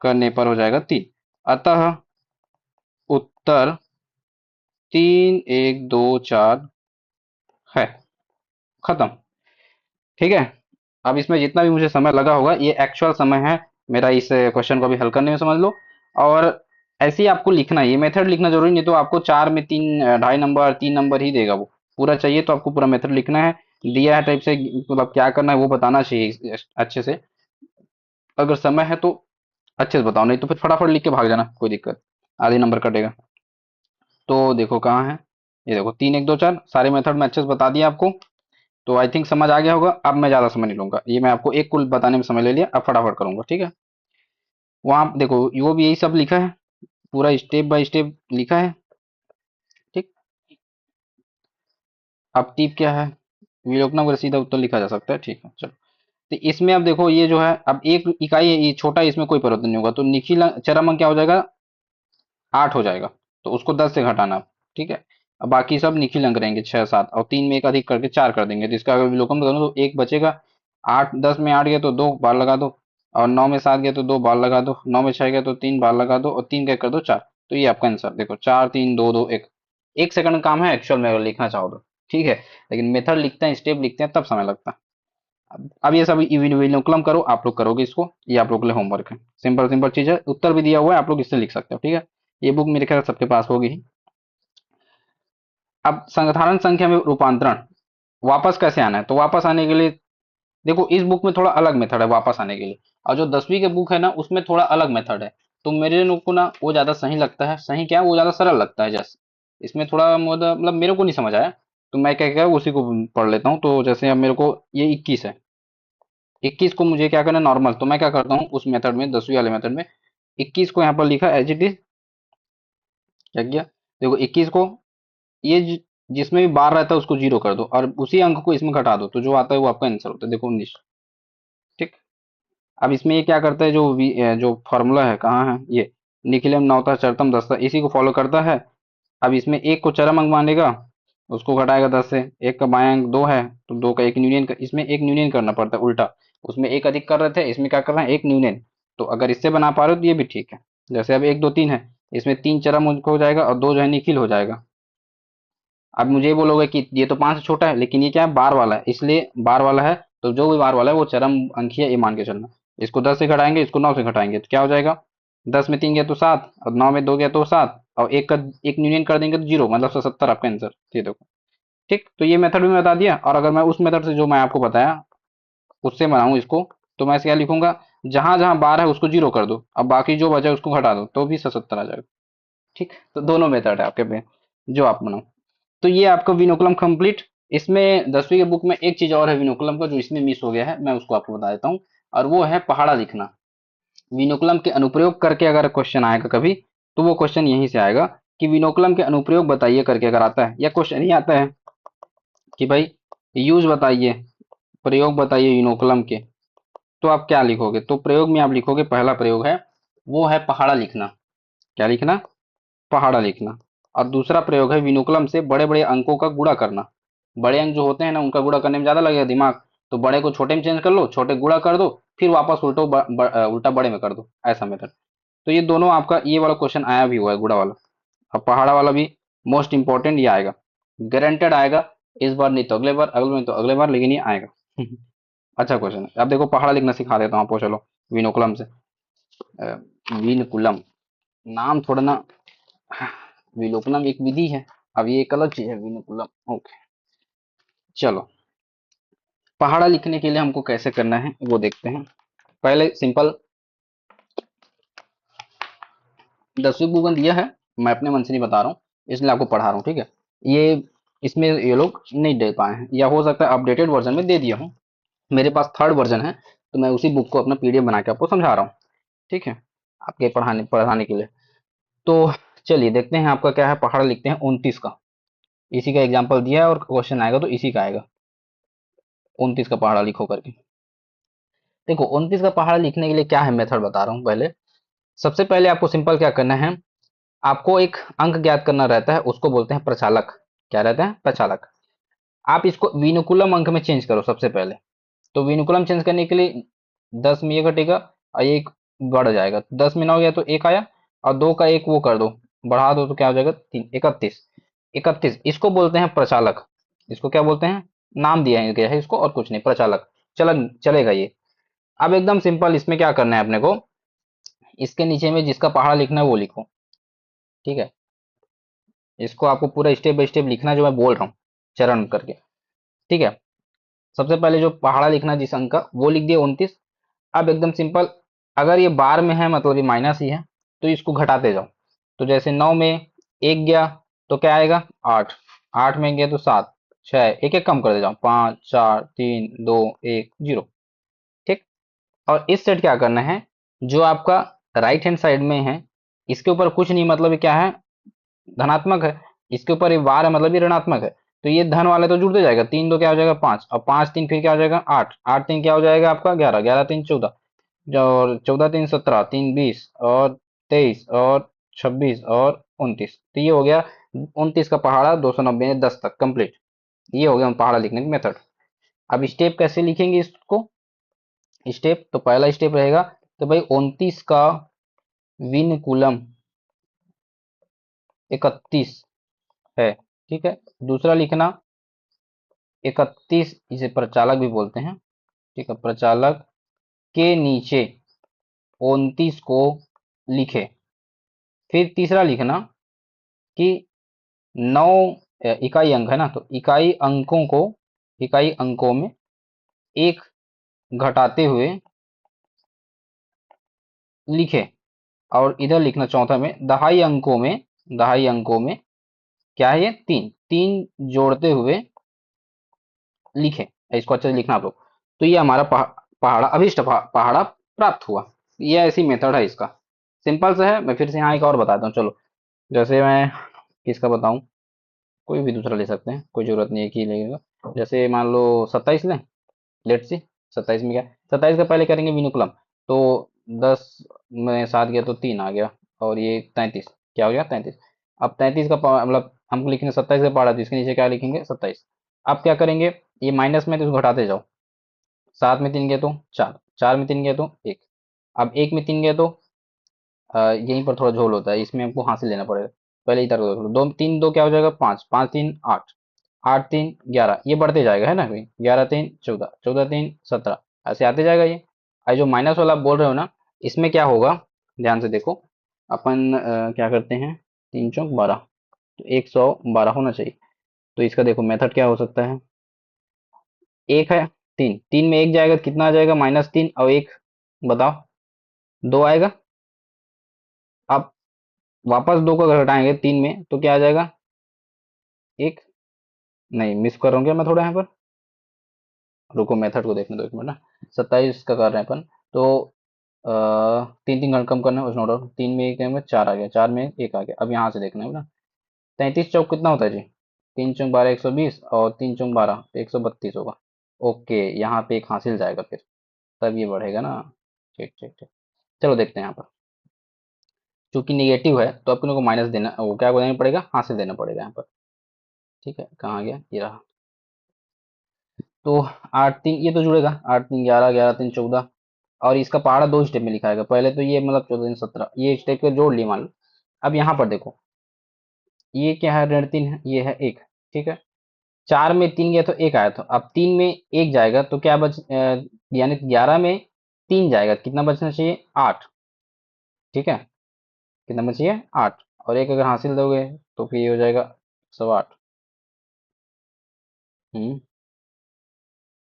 करने पर हो जाएगा 3। अतः उत्तर 3 1 2 4 है। खत्म। ठीक है, अब इसमें जितना भी मुझे समय लगा होगा, ये एक्चुअल समय है मेरा इस क्वेश्चन को भी हल करने में, समझ लो। और ऐसे ही आपको लिखना है, ये मेथड लिखना जरूरी नहीं, तो आपको 4 में 3 2.5 नंबर 3 नंबर ही देगा वो। पूरा चाहिए तो आपको पूरा मेथड लिखना है, दिया है टाइप से, मतलब क्या करना है वो बताना चाहिए अच्छे से। अगर समय है तो अच्छे से बताओ, नहीं तो फिर फटाफट लिख के भाग जाना, कोई दिक्कत, आधे नंबर कटेगा। तो देखो कहाँ है, ये देखो 3 1 2 4 सारे मेथड में अच्छे से बता दिया आपको। तो आई थिंक समझ आ गया होगा। अब मैं ज़्यादा समय नहीं लूंगा, ये मैं आपको एक कुल बताने में समय ले लिया, अब फटाफट करूंगा, ठीक है। वहाँ देखो वो भी यही सब लिखा है, पूरा स्टेप बाय स्टेप लिखा है। ठीक, अब टिप क्या है, विलोपन वगैरह सीधा उत्तर लिखा जा सकता है, ठीक है चलो। तो इसमें अब देखो ये जो है, अब एक इकाई है, ये छोटा है, इसमें कोई परिवर्तन नहीं होगा, तो निखिल चरम अंक क्या हो जाएगा, 8 हो जाएगा। तो उसको 10 से घटाना आप, ठीक है। अब बाकी सब निखिल अंक रहेंगे, 6 7, और 3 में एक अधिक करके 4 कर देंगे, तो इसका अगर विलोपन करूँ तो एक बचेगा। 8 10 में 8 गया तो 2 बार लगा दो, और 9 में 7 गया तो 2 बार लगा दो, 9 में 6 गया तो 3 बार लगा दो, और 3 का कर दो 4। तो ये आपका आंसर देखो, 4 3 2 2 1। 1 सेकंड काम है एक्चुअल में, अगर लिखना चाहो तो, ठीक है। लेकिन मेथड लिखते हैं, स्टेप लिखते हैं, तब समय लगता है। अब ये सब विनोकुलम करो, आप लोग करोगे इसको, ये आप लोग के लिए होमवर्क है। सिंपल सिंपल चीज है, उत्तर भी दिया हुआ है, आप लोग इससे लिख सकते हो, ठीक है। ये बुक मेरे ख्याल से सबके पास होगी ही। अब साधारण संख्या में रूपांतरण वापस कैसे आना है, तो वापस आने के लिए देखो, इस बुक में थोड़ा अलग मेथड है वापस आने के लिए, और जो 10वीं के बुक है ना, उसमें थोड़ा अलग मेथड है। तो मेरे लोग को ना वो ज्यादा सही लगता है, सही क्या वो ज्यादा सरल लगता है। जैसे इसमें थोड़ा मतलब मेरे को नहीं समझ आया, तो मैं क्या क्या उसी को पढ़ लेता हूँ। तो जैसे अब मेरे को ये 21 है, 21 को मुझे क्या करना है नॉर्मल, तो मैं क्या करता हूँ उस मेथड में, 10वीं वाले मेथड में 21 को यहाँ पर लिखा एज इट इज। क्या किया, देखो 21 को ये जिसमें भी बार रहता है उसको 0 कर दो, और उसी अंक को इसमें घटा दो, तो जो आता है वो आपका आंसर होता है, देखो 19। ठीक, अब इसमें ये क्या करता है, जो फॉर्मूला है कहाँ है ये, निखिलम नवता चरतम दस्ता, इसी को फॉलो करता है। अब इसमें एक को चरम अंक मानेगा, उसको घटाएगा 10 से। एक का बायां अंक 2 है, तो 2 का एक न्यूनियन इसमें एक न्यूनियन करना पड़ता है उल्टा। उसमें एक अधिक कर रहे थे, इसमें क्या कर रहे हैं, एक न्यूनियन। तो अगर इससे बना पा रहे हो तो ये भी ठीक है। जैसे अब 1 2 3 है, इसमें 3 चरम अंक हो जाएगा, और 2 जो है निखिल हो जाएगा। अब मुझे ये बोलोगे कि ये तो 5 से छोटा है, लेकिन ये क्या है, बार वाला है, इसलिए बार वाला है, तो जो भी बार वाला है वो चरम अंक ही है, ये मान के चलना। इसको 10 से घटाएंगे, इसको 9 से घटाएंगे, तो क्या हो जाएगा, 10 में 3 गया तो 7, और 9 में 2 गया तो 7, और एक का एक यूनियन कर देंगे तो 0, मतलब 77 आपका आंसर। ये देखो, ठीक। तो ये मेथड भी मैं बता दिया, और अगर मैं उस मेथड से जो मैं आपको बताया उससे बनाऊं इसको, तो मैं क्या लिखूंगा, जहां जहां बार है उसको 0 कर दो, अब बाकी जो बचा है उसको घटा दो, तो भी 77 आ जाएगा। ठीक, तो दोनों मेथड है आपके पे, जो आप बनाओ। तो ये आपका विनोकुलम कंप्लीट। इसमें 10वीं के बुक में एक चीज और है विनोकुलम का, जो इसमें मिस हो गया है, मैं उसको आपको बता देता हूँ, और वो है पहाड़ा लिखना। विनोकुलम के अनुप्रयोग करके अगर क्वेश्चन आएगा कभी, तो वो क्वेश्चन यहीं से आएगा कि विनोकुलम के अनुप्रयोग बताइए करके अगर आता है, या क्वेश्चन ही आता है कि भाई यूज बताइए, प्रयोग बताइए विनोकुलम के, तो आप क्या लिखोगे? तो प्रयोग में आप लिखोगे, पहला प्रयोग है वो है पहाड़ा लिखना। क्या लिखना? पहाड़ा लिखना। और दूसरा प्रयोग है विनुकुलम से बड़े बड़े अंकों का गुणा करना। बड़े अंक जो होते हैं ना, उनका गुणा करने में ज्यादा लगेगा दिमाग, तो बड़े को छोटे में चेंज कर लो, छोटे गुणा कर दो, फिर वापस उल्टा बड़े में कर दो, ऐसा मेथड। तो ये दोनों आपका ये वाला क्वेश्चन आया भी हुआ है, गुणा वाला। अब पहाड़ा वाला भी मोस्ट इंपॉर्टेंट ये आएगा, गारंटेड आएगा। इस बार नहीं तो अगले बार, अगले में तो अगले बार, लेकिन ये आएगा। अच्छा क्वेश्चन है। अब देखो पहाड़ा लिखना सिखा देता हूँ आपको, चलो। विनोकुलम से विनकुलम, नाम थोड़ा ना, विलोपनम एक विधि है, अब ये एक अलग चीज है विनकुलम। ओके, चलो। पहाड़ा लिखने के लिए हमको कैसे करना है वो देखते हैं। पहले सिंपल 10वीं भूगोल दिया है, मैं अपने मन से नहीं बता रहा हूँ, इसलिए आपको पढ़ा रहा हूँ, ठीक है। ये इसमें ये लोग नहीं दे पाए हैं, या हो सकता है अपडेटेड वर्जन में दे दिया हूँ। मेरे पास थर्ड वर्जन है, तो मैं उसी बुक को अपना पीडीएफ बना के आपको समझा रहा हूँ, ठीक है, आपके पढ़ाने पढ़ाने के लिए। तो चलिए देखते हैं आपका क्या है। पहाड़ा लिखते हैं 29 का, इसी का एग्जाम्पल दिया है और क्वेश्चन आएगा तो इसी का आएगा। 29 का पहाड़ा लिखो करके। देखो 29 का पहाड़ा लिखने के लिए क्या है, मेथड बता रहा हूँ पहले। सबसे पहले आपको सिंपल क्या करना है, आपको एक अंक ज्ञात करना रहता है, उसको बोलते हैं प्रचालक। क्या रहता है? प्रचालक। आप इसको विनुकुलम अंक में चेंज करो सबसे पहले। तो विनुकुलम चेंज करने के लिए 10 में ये घटेगा और एक बढ़ जाएगा, 10 में 9 गया तो एक आया, और दो का एक वो कर दो, बढ़ा दो तो क्या हो जाएगा? 3, 31। 31 इसको बोलते हैं प्रचालक। इसको क्या बोलते हैं? नाम दिया है गया है इसको, और कुछ नहीं, प्रचालक। चलेगा ये। अब एकदम सिंपल, इसमें क्या करना है अपने को, इसके नीचे में जिसका पहाड़ा लिखना है वो लिखो, ठीक है। इसको आपको पूरा स्टेप बाय स्टेप लिखना है जो मैं बोल रहा हूँ, चरण करके, ठीक है। सबसे पहले जो पहाड़ा लिखना है जिस अंक का, वो लिख दिया 29। अब एकदम सिंपल, अगर ये बार में है मतलब ये माइनस ही है, तो इसको घटाते जाओ। तो जैसे 9 में एक गया तो क्या आएगा? 8। 8 में गया तो 7। 6, एक एक कम करते जाओ, 5, 4, 3, 2, 1, 0, ठीक। और इस सेट क्या करना है, जो आपका राइट हैंड साइड में है, इसके ऊपर कुछ नहीं, मतलब ये क्या है? धनात्मक है। इसके ऊपर ये वार है, मतलब ये ऋणात्मक है। तो ये धन वाले तो जुड़ते जाएगा, 3 दो क्या हो जाएगा? 5, और 5 3 फिर क्या हो जाएगा? 8। 8 3 क्या हो जाएगा आपका? 11। 11 3 14, और 14 3 17, 3 20, और 23, और 26, और 29। तो ये हो गया 29 का पहाड़ा, 290 10 तक कंप्लीट। ये हो गया पहाड़ा लिखने की मेथड। अब स्टेप कैसे लिखेंगे इसको? स्टेप तो पहला स्टेप रहेगा तो भाई 29 का विनकुलम 31 है, ठीक है। दूसरा लिखना 31, इसे प्रचालक भी बोलते हैं, ठीक है। प्रचालक के नीचे 29 को लिखे। फिर तीसरा लिखना कि 9 इकाई अंक है ना, तो इकाई अंकों में एक घटाते हुए लिखे। और इधर लिखना चौथा में दहाई अंकों में क्या है? ये 3 3 जोड़ते हुए लिखे। इसको अच्छे से लिखना आप लोग। तो ये हमारा पहाड़ा, अभिष्ट पहाड़ा प्राप्त हुआ। ये ऐसी मेथड है इसका, सिंपल से है। मैं फिर से यहाँ एक और बताता हूँ, चलो। जैसे मैं किसका बताऊँ, कोई भी दूसरा ले सकते हैं, कोई जरूरत नहीं है कि लेगा। जैसे मान लो 27 लें, लेट सी। 27 में क्या, 27 का पहले करेंगे विनुकुलम। तो 10 में 7 गया तो 3 आ गया, और ये 33, क्या हो गया? 33। अब 33 का मतलब हमको लिखेंगे 27 का पहाड़ा, तो इसके नीचे क्या लिखेंगे? 27। अब क्या करेंगे, ये माइनस में तो इसको घटाते जाओ। 7 में 3 गए तो 4, 4 में 3 गए तो 1। अब 1 में 3 गए तो यहीं पर थोड़ा झोल होता है, इसमें हमको हासिल लेना पड़ेगा। पहले इधर दो, 2 3 2 क्या हो जाएगा? 5, 5 3 8, 8 3 11, ये बढ़ते जाएगा है ना भाई। 11 3 14, 14 3 17, ऐसे आते जाएगा ये। और जो माइनस वाला आप बोल रहे हो ना, इसमें क्या होगा, ध्यान से देखो। अपन क्या करते हैं, 3 चौक 12, तो 112 होना चाहिए। तो इसका देखो मेथड क्या हो सकता है। एक है, 3 3 में एक जाएगा तो कितना आ जाएगा? -3, और एक बताओ, 2 आएगा। अब वापस 2 को घटाएंगे 3 में तो क्या आ जाएगा? एक। नहीं, मिस कर रहा हूँ क्या मैं थोड़ा यहाँ पर? रुको, मेथड को देखने दो एक मिनट ना। 27 का कर रहे हैं अपन, तो तीन तीन कम करना है, नोट डाउन। 3 में एक है, 4 आ गया, 4 में एक आ गया। अब यहाँ से देखना है ना, 33 चौक कितना होता है जी? 3 चौक 12, 120, और 3 चौक 12 तो 132 होगा। ओके, यहाँ पे एक हासिल जाएगा फिर। तब ये बढ़ेगा ना। ठीक ठीक ठीक। चलो देखते हैं यहाँ पर। चूंकि निगेटिव है तो अपने को माइनस देना, वो क्या देना पड़ेगा, हाथ से देना पड़ेगा यहाँ पर। ठीक है, कहाँ गया, ये रहा। तो 8 3 ये तो जुड़ेगा, 8 3 11, 11 3 14। और इसका पहाड़ा दो स्टेप में लिखा है, पहले तो ये मतलब 14 3 17 ये स्टेप को जोड़ लिए मान लो। अब यहाँ पर देखो, ये क्या है, ऋण 3 है, ये है 1। ठीक है, 4 में 3 गया तो एक आया, तो अब 3 में 1 जाएगा तो क्या यानी 11 में 3 जाएगा, कितना बचना चाहिए, 8। ठीक है, कितना बचिए, 8। और एक अगर हासिल दोगे तो फिर ये हो जाएगा 108।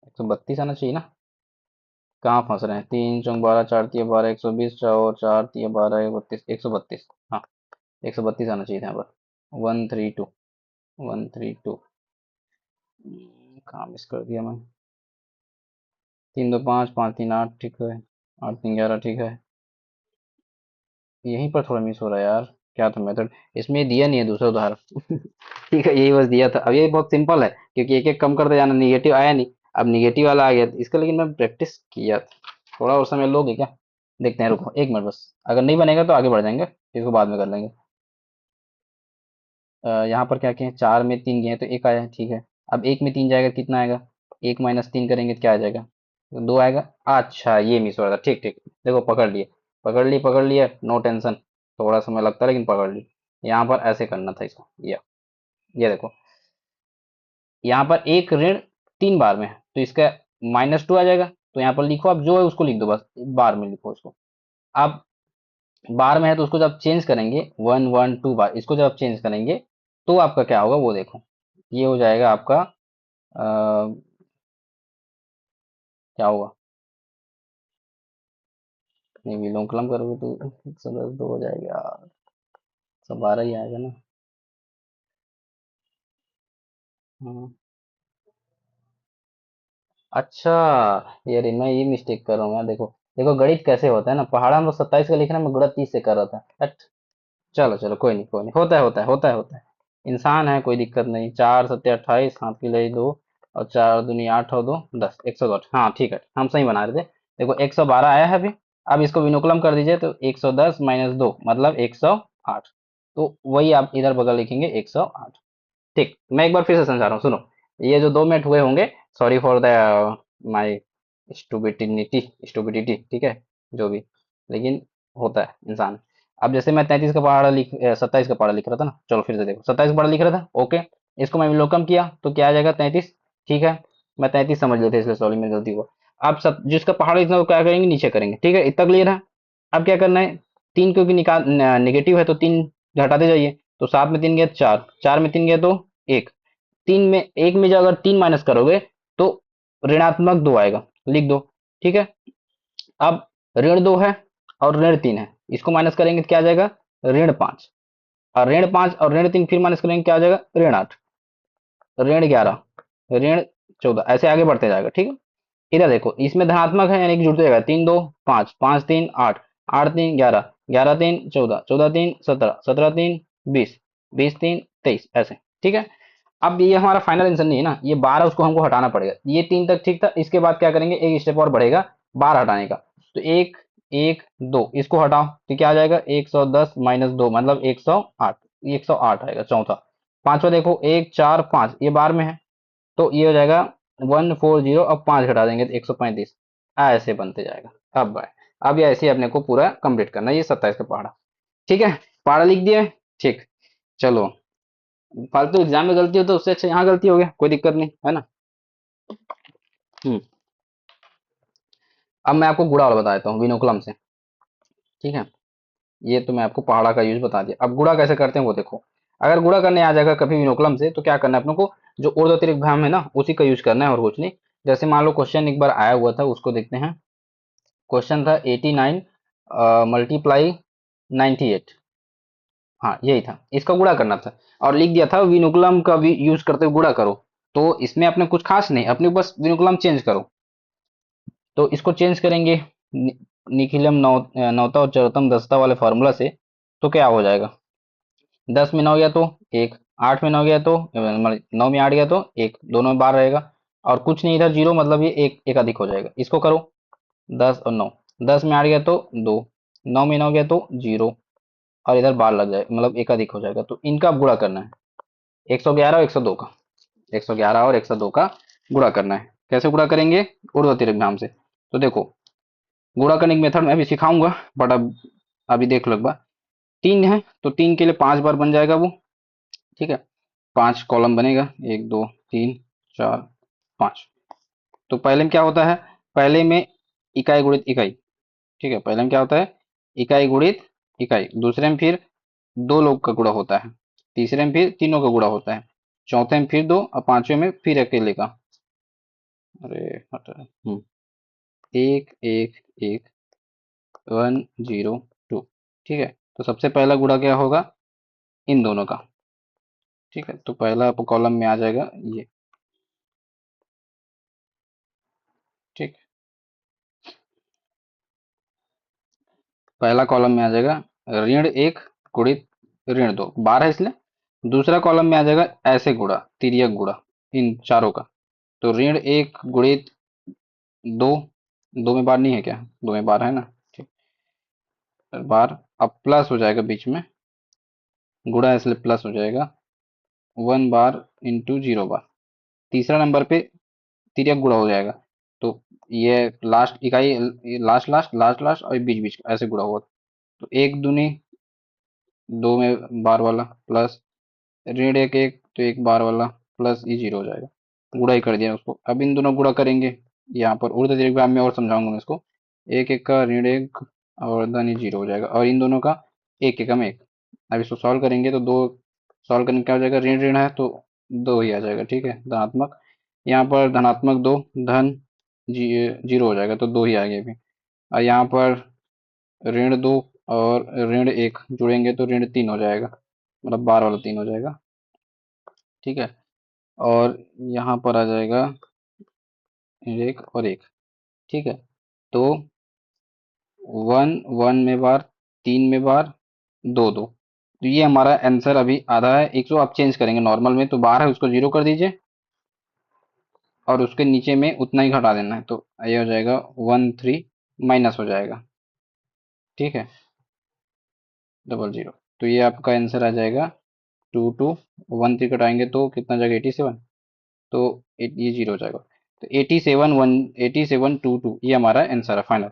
132 आना चाहिए ना। कहाँ फंस रहे हैं, 3 चौक 12, 4 तिया 12, 120, और 4 तिया 12, 32, 132। हाँ, 132 आना चाहिए था यहाँ पर। 132, 132। कहाँ मिस कर दिया मैं। 3 2 5, 5 3 8, ठीक है। 8 3 11, ठीक है। यहीं पर थोड़ा मिस हो रहा है यार। क्या था मेथड, इसमें दिया नहीं है दूसरा उदाहरण। ठीक है, यही बस दिया था। अब ये बहुत सिंपल है, क्योंकि एक एक कम करते जाना, निगेटिव आया नहीं। अब निगेटिव वाला आ गया इसका, लेकिन मैं प्रैक्टिस किया था। थोड़ा और समय लोगे क्या, देखते हैं, रुको 1 मिनट बस। अगर नहीं बनेगा तो आगे बढ़ जाएंगे, इसको बाद में कर लेंगे। यहाँ पर क्या किए, 4 में 3 गए तो एक आया है, ठीक है। अब 1 में 3 जाएगा, कितना आएगा, 1 - 3 करेंगे तो क्या आ जाएगा, 2 आएगा। अच्छा, ये मिस हो रहा था, ठीक ठीक। देखो पकड़ लिए, पकड़ लिए, नो टेंशन। थोड़ा समय लगता है लेकिन पकड़ ली। यहाँ पर ऐसे करना था इसको, ये देखो, यहाँ पर एक ऋण 3 बार में है तो इसका -2 आ जाएगा। तो यहाँ पर लिखो, अब जो है उसको लिख दो, बस बार में लिखो उसको। अब बार में है तो उसको जब चेंज करेंगे, 1 1 2 बार, इसको जब चेंज करेंगे तो आपका क्या होगा वो देखो। ये हो जाएगा आपका क्या होगा, नहीं विलोम कलम करोगे तो 110 2 हो जाएगा, 112 ही आएगा ना। हाँ। अच्छा, यार मैं ये मिस्टेक कर रहा हूँ यार, देखो देखो गणित कैसे होता है ना, पहाड़ा में 27 का लिखना, मैं गुणा 30 से कर रहा था, हट। चलो चलो, कोई नहीं कोई नहीं, होता है होता है होता है होता है। इंसान है, कोई दिक्कत नहीं। 4 7 28, हाथ की लई 2, और 4 दूनी 8 और 2 10, 110। हाँ ठीक है, हम सही बना रहे थे। देखो 112 आया है अभी। अब इसको विनुकुलम कर दीजिए तो 110 - 2 मतलब 108। तो वही आप इधर बगल लिखेंगे 108। ठीक, मैं एक बार फिर से समझा रहा हूँ, सुनो। ये जो 2 मिनट हुए होंगे, sorry for the my stupidity, ठीक है, जो भी, लेकिन होता है इंसान। अब जैसे मैं 33 का पहाड़ा 27 का पहाड़ा लिख रहा था ना, चलो फिर से देखो, 27 का पहाड़ा लिख रहा था, ओके। इसको मैं विलोकम किया तो क्या आ जाएगा, 33। ठीक है, मैं 33 समझ लेते इसलिए सॉरी, मेरी गलती हुआ। अब जिसका पहाड़ा लिखना है वो क्या करेंगे, नीचे करेंगे, ठीक है, इतना क्लियर है। अब क्या करना है, 3 क्योंकि निकाल नेगेटिव है तो 3 घटाते जाइए। तो 7 में 3 गया 4, 4 में 3 गया तो 1, 1 में जो अगर 3 माइनस करोगे तो ऋणात्मक 2 आएगा, लिख दो। ठीक है, अब ऋण 2 है और ऋण 3 है, इसको माइनस करेंगे तो क्या आ जाएगा, ऋण 5। और ऋण 5 और ऋण 3 फिर माइनस करेंगे, क्या आ जाएगा, ऋण 8, ऋण 11, ऋण 14, ऐसे आगे बढ़ते जाएगा। ठीक है, इधर देखो, इसमें धनात्मक है यानी कि जुड़ जाएगा, 3 2 5, 5 3 8, 8 3 11, 11 3 14, 14 3 17, 17 3 20, 20 3 23, ऐसे। ठीक है, अब ये हमारा फाइनल आंसर नहीं है ना, ये 12 उसको हमको हटाना पड़ेगा। ये 3 तक ठीक था, इसके बाद क्या करेंगे, एक स्टेप और बढ़ेगा 12 हटाने का। तो 1 1 2 इसको हटाओ तो क्या आ जाएगा, 110 - 2 मतलब 108, 108 आएगा चौथा। पांचवा देखो, 1 4 5 ये बार में है तो ये हो जाएगा 140, अब 5 घटा देंगे तो 135। ऐसे बनते जाएगा। अब ये ऐसे ही अपने को पूरा कंप्लीट करना है, ये 27 का पहाड़ा। ठीक है, पहाड़ा लिख दिया। ठीक, चलो, फालतू एग्जाम में गलती हो तो उससे अच्छा यहाँ गलती हो गया, कोई दिक्कत नहीं है ना। हम्म। अब मैं आपको गुड़ा वाला बता देता हूँ विनोकुलम से। ठीक है, ये तो मैं आपको पहाड़ा का यूज बता दिया, अब गुड़ा कैसे करते हैं वो देखो। अगर गुड़ा करने आ जाएगा कभी विनोकुलम से तो क्या करना है अपने को, जो ऊर्ध्व अतिरिक्त भाम है ना उसी का यूज करना है और कुछ नहीं। जैसे मान लो क्वेश्चन एक बार आया हुआ था, उसको देखते हैं। क्वेश्चन था 89 मल्टीप्लाई 98। हाँ यही था, इसका गुणा करना था। और लिख दिया था विनुकुलम का भी यूज करते हुए गुणा करो। तो इसमें अपने कुछ खास नहीं, अपने बस विनुकुलम चेंज करो। तो इसको चेंज करेंगे निखिलम नौता और चौतम दस्ता वाले फॉर्मूला से। तो क्या हो जाएगा, 10 में 9 गया तो 1, 8 में 9 गया तो 9 में 8 गया तो 1, दोनों में बार रहेगा। और कुछ नहीं, इधर जीरो मतलब ये एक एक अधिक हो जाएगा, इसको करो। 10 और 9, 10 में 8 गया तो 2, 9 में 9 गया तो 0, और इधर बार लग जाए मतलब एक अधिक हो जाएगा, तो इनका अब गुणा करना है, 111 और 102 का, 111 और 102 का गुणा करना है। कैसे गुणा करेंगे? ऊर्ध्वाधर विधान से। तो देखो, गुणा करने की मेथड मैं भी सिखाऊंगा, बट अब अभी देख लो एक बार। 3 है तो 3 के लिए 5 बार बन जाएगा वो, ठीक है, 5 कॉलम बनेगा, 1 2 3 4 5। तो पहले में क्या होता है, पहले में इकाई गुणित इकाई, ठीक है, पहले में क्या होता है, इकाई गुणित इकाई, दूसरे में फिर दो लोग का गुणा होता है, तीसरे में फिर तीनों का गुणा होता है, चौथे में फिर दो, और पांचवें में फिर अकेले का। अरे हटा, एक एक एक, 102, ठीक है। तो सबसे पहला गुणा क्या होगा, इन दोनों का, ठीक है। तो पहला कॉलम में आ जाएगा ये, ठीक, पहला कॉलम में आ जाएगा ऋण एक गुणित ऋण दो, बार है इसलिए। दूसरा कॉलम में आ जाएगा ऐसे गुणा, तिर्यक गुणा इन चारों का। तो ऋण एक गुणित दो, दो में बार नहीं है क्या, दो में बार है ना, ठीक, बार, अब प्लस हो जाएगा बीच में, गुणा है इसलिए प्लस हो जाएगा, 1 बार इंटू 0 बार। तीसरा नंबर पे तिर्यक गुणा हो जाएगा, तो ये लास्ट इकाई, लास्ट लास्ट लास्ट लास्ट और बीच बीच ऐसे गुणा होगा। तो एक दूनी दो में बार वाला, प्लस ऋण एक एक तो एक बार वाला, प्लस ये 0 हो जाएगा। गुणा ही कर दिया उसको। अब इन दोनों गुणा करेंगे, यहाँ पर ऊर्ध्व दिग्भ्राम में और समझाऊंगा मैं इसको। एक एक का ऋण एक, और धन ही 0 हो जाएगा, और इन दोनों का एक एकम एक। अब इसको सॉल्व करेंगे तो दो, सॉल्व करने क्या हो जाएगा, ऋण ऋण है तो दो ही आ जाएगा, ठीक है, धनात्मक। यहाँ पर धनात्मक दो, धन 0 हो जाएगा, तो दो ही आ गया अभी। और यहाँ पर ऋण दो और ऋण एक जुड़ेंगे तो ऋण तीन हो जाएगा, मतलब बार वाला तीन हो जाएगा, ठीक है। और यहाँ पर आ जाएगा एक और एक, ठीक है। तो 1 में बार, 3 में बार, दो दो, तो ये हमारा आंसर अभी आधा है। 100 आप चेंज करेंगे, नॉर्मल में तो बार है उसको 0 कर दीजिए, और उसके नीचे में उतना ही घटा देना है, तो ये हो जाएगा 13 माइनस हो जाएगा, ठीक है, 00। तो ये आपका आंसर आ जाएगा 22, 13 घटाएंगे तो कितना जाएगा, 87। तो ये 0 हो जाएगा, तो 87 ये हमारा आंसर है फाइनल।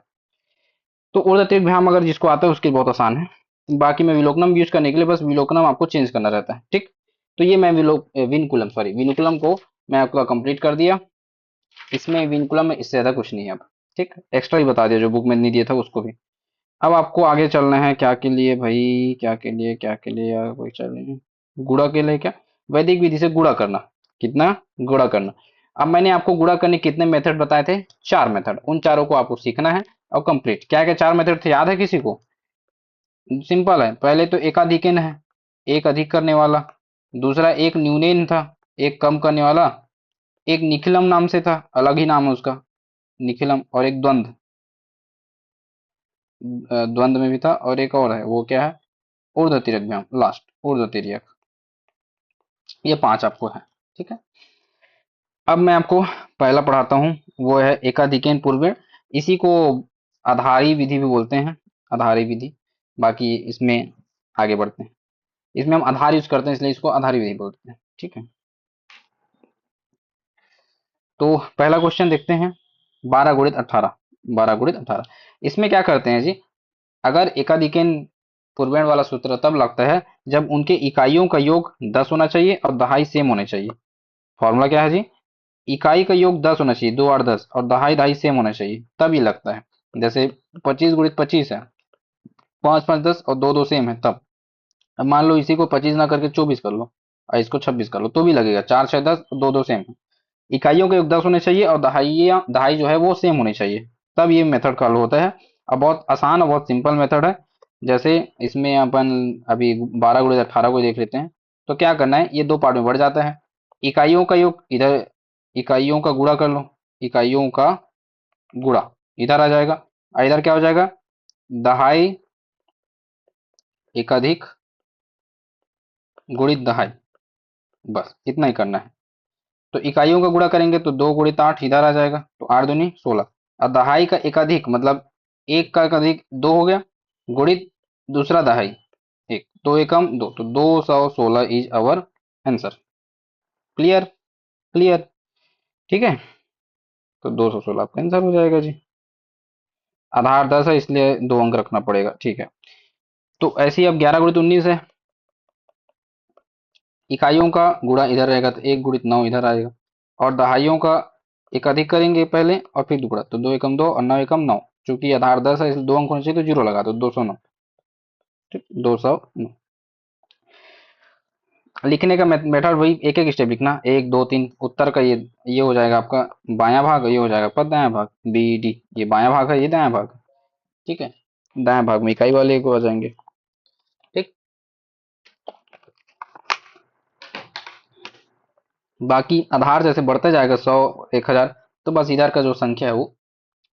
तो ऊर्ध्वाधर व्यायाम अगर जिसको आता है उसके लिए बहुत आसान है। बाकी में विलोकनम यूज करने के लिए बस विलोकनम आपको चेंज करना रहता है, ठीक। तो ये मैं विनकुलम, सॉरी, विनुकुलम को मैं आपका कंप्लीट कर दिया। इसमें विनकुलम में इससे ज्यादा कुछ नहीं है अब, ठीक, एक्स्ट्रा ही बता दिया जो बुक में नहीं दिया था उसको भी। अब आपको आगे चलना है, क्या के लिए भाई, क्या के लिए, क्या के लिए यार, कोई चल नहीं, गुणा के लिए क्या, वैदिक विधि से गुणा करना, कितना, गुणा करना। अब मैंने आपको गुणा करने के कितने मेथड बताए थे, 4 मेथड, उन चारों को आपको सीखना है और कंप्लीट। क्या क्या 4 मेथड थे, याद है किसी को? सिंपल है, पहले तो एकाधिकन है, एक अधिक करने वाला। दूसरा एक न्यूनेन था, एक कम करने वाला। एक निखिलम नाम से था, अलग ही नाम है उसका, निखिलम। और एक द्वंद्व, द्वंद्व में भी था। और एक और है, वो क्या है, ऊर्ध्व तिर्यक व्यायाम, लास्ट ऊर्ध्व तिर्यक। ये 5 आपको है, ठीक है। अब मैं आपको पहला पढ़ाता हूँ, वो है एकाधिकेन पूर्वेण। इसी को आधारी विधि भी बोलते हैं, आधारी विधि। बाकी इसमें आगे बढ़ते हैं, इसमें हम आधार यूज करते हैं इसलिए इसको आधारी विधि बोलते हैं, ठीक है। तो पहला क्वेश्चन देखते हैं, 12 गुणित 18, 12 गुणित 18। इसमें क्या करते हैं जी, अगर एकाधिकेन पूर्वेण वाला सूत्र तब लगता है जब उनके इकाइयों का योग 10 होना चाहिए और दहाई सेम होने चाहिए। फॉर्मूला क्या है जी, इकाई का योग 10 होना चाहिए, 2 8 10, और दहाई दहाई सेम होना चाहिए, तब ये लगता है। जैसे 25 गुणित 25 है, 5 5 10 और दो दो सेम है तब। अब मान लो इसी को 25 ना करके 24 कर लो, और इसको 26 कर लो, तो भी लगेगा, 4 6 10, दो दो सेम है। इकाइयों के योग 10 होने चाहिए और दहाई दहाई जो है वो सेम होनी चाहिए, तब ये मेथड का हल होता है। अब बहुत आसान और बहुत सिंपल मेथड है। जैसे इसमें अपन अभी 12 गुणित 18 को देख लेते हैं। तो क्या करना है, ये दो पार्ट में बढ़ जाता है। इकाइयों का योग इधर, इकाइयों का गुणा कर लो, इकाइयों का गुणा इधर आ जाएगा, और इधर क्या हो जाएगा, दहाई एकाधिक गुणित दहाई, बस इतना ही करना है। तो इकाइयों का गुणा करेंगे तो 2 गुणित 8 इधर आ जाएगा, तो 8 दूनी 16। और दहाई का एकाधिक मतलब एक का एकाधिक दो हो गया, गुणित दूसरा दहाई एक, दो एकम दो, तो 216 is our answer. Clear? Clear? ठीक है, तो 216 आपका आंसर हो जाएगा जी। आधार 10 है इसलिए 2 अंक रखना पड़ेगा, ठीक है। तो ऐसे ही अब 11 गुणित 19 है, इकाइयों का गुणा इधर रहेगा तो 1 गुणित 9 इधर आएगा, और दहाइयों का एक अधिक करेंगे पहले और फिर दुगुणा, तो 2 एकम 2 और 9 एकम 9, चूंकि आधार 10 है इसलिए 2 अंक होने चाहिए तो जीरो लगा दो, 209। ठीक, 209। लिखने का मेथड वही, एक एक स्टेप लिखना, 1 2 3, उत्तर का ये हो जाएगा आपका बायां भाग, ये हो जाएगा आपका दायां भाग, बी डी, ये बायां भाग है, ये दायां भाग है। ठीक है, दाएं भाग में इकाई वाले को आ जाएंगे। ठीक, बाकी आधार जैसे बढ़ते जाएगा 100 1000, तो बस इधर का जो संख्या है वो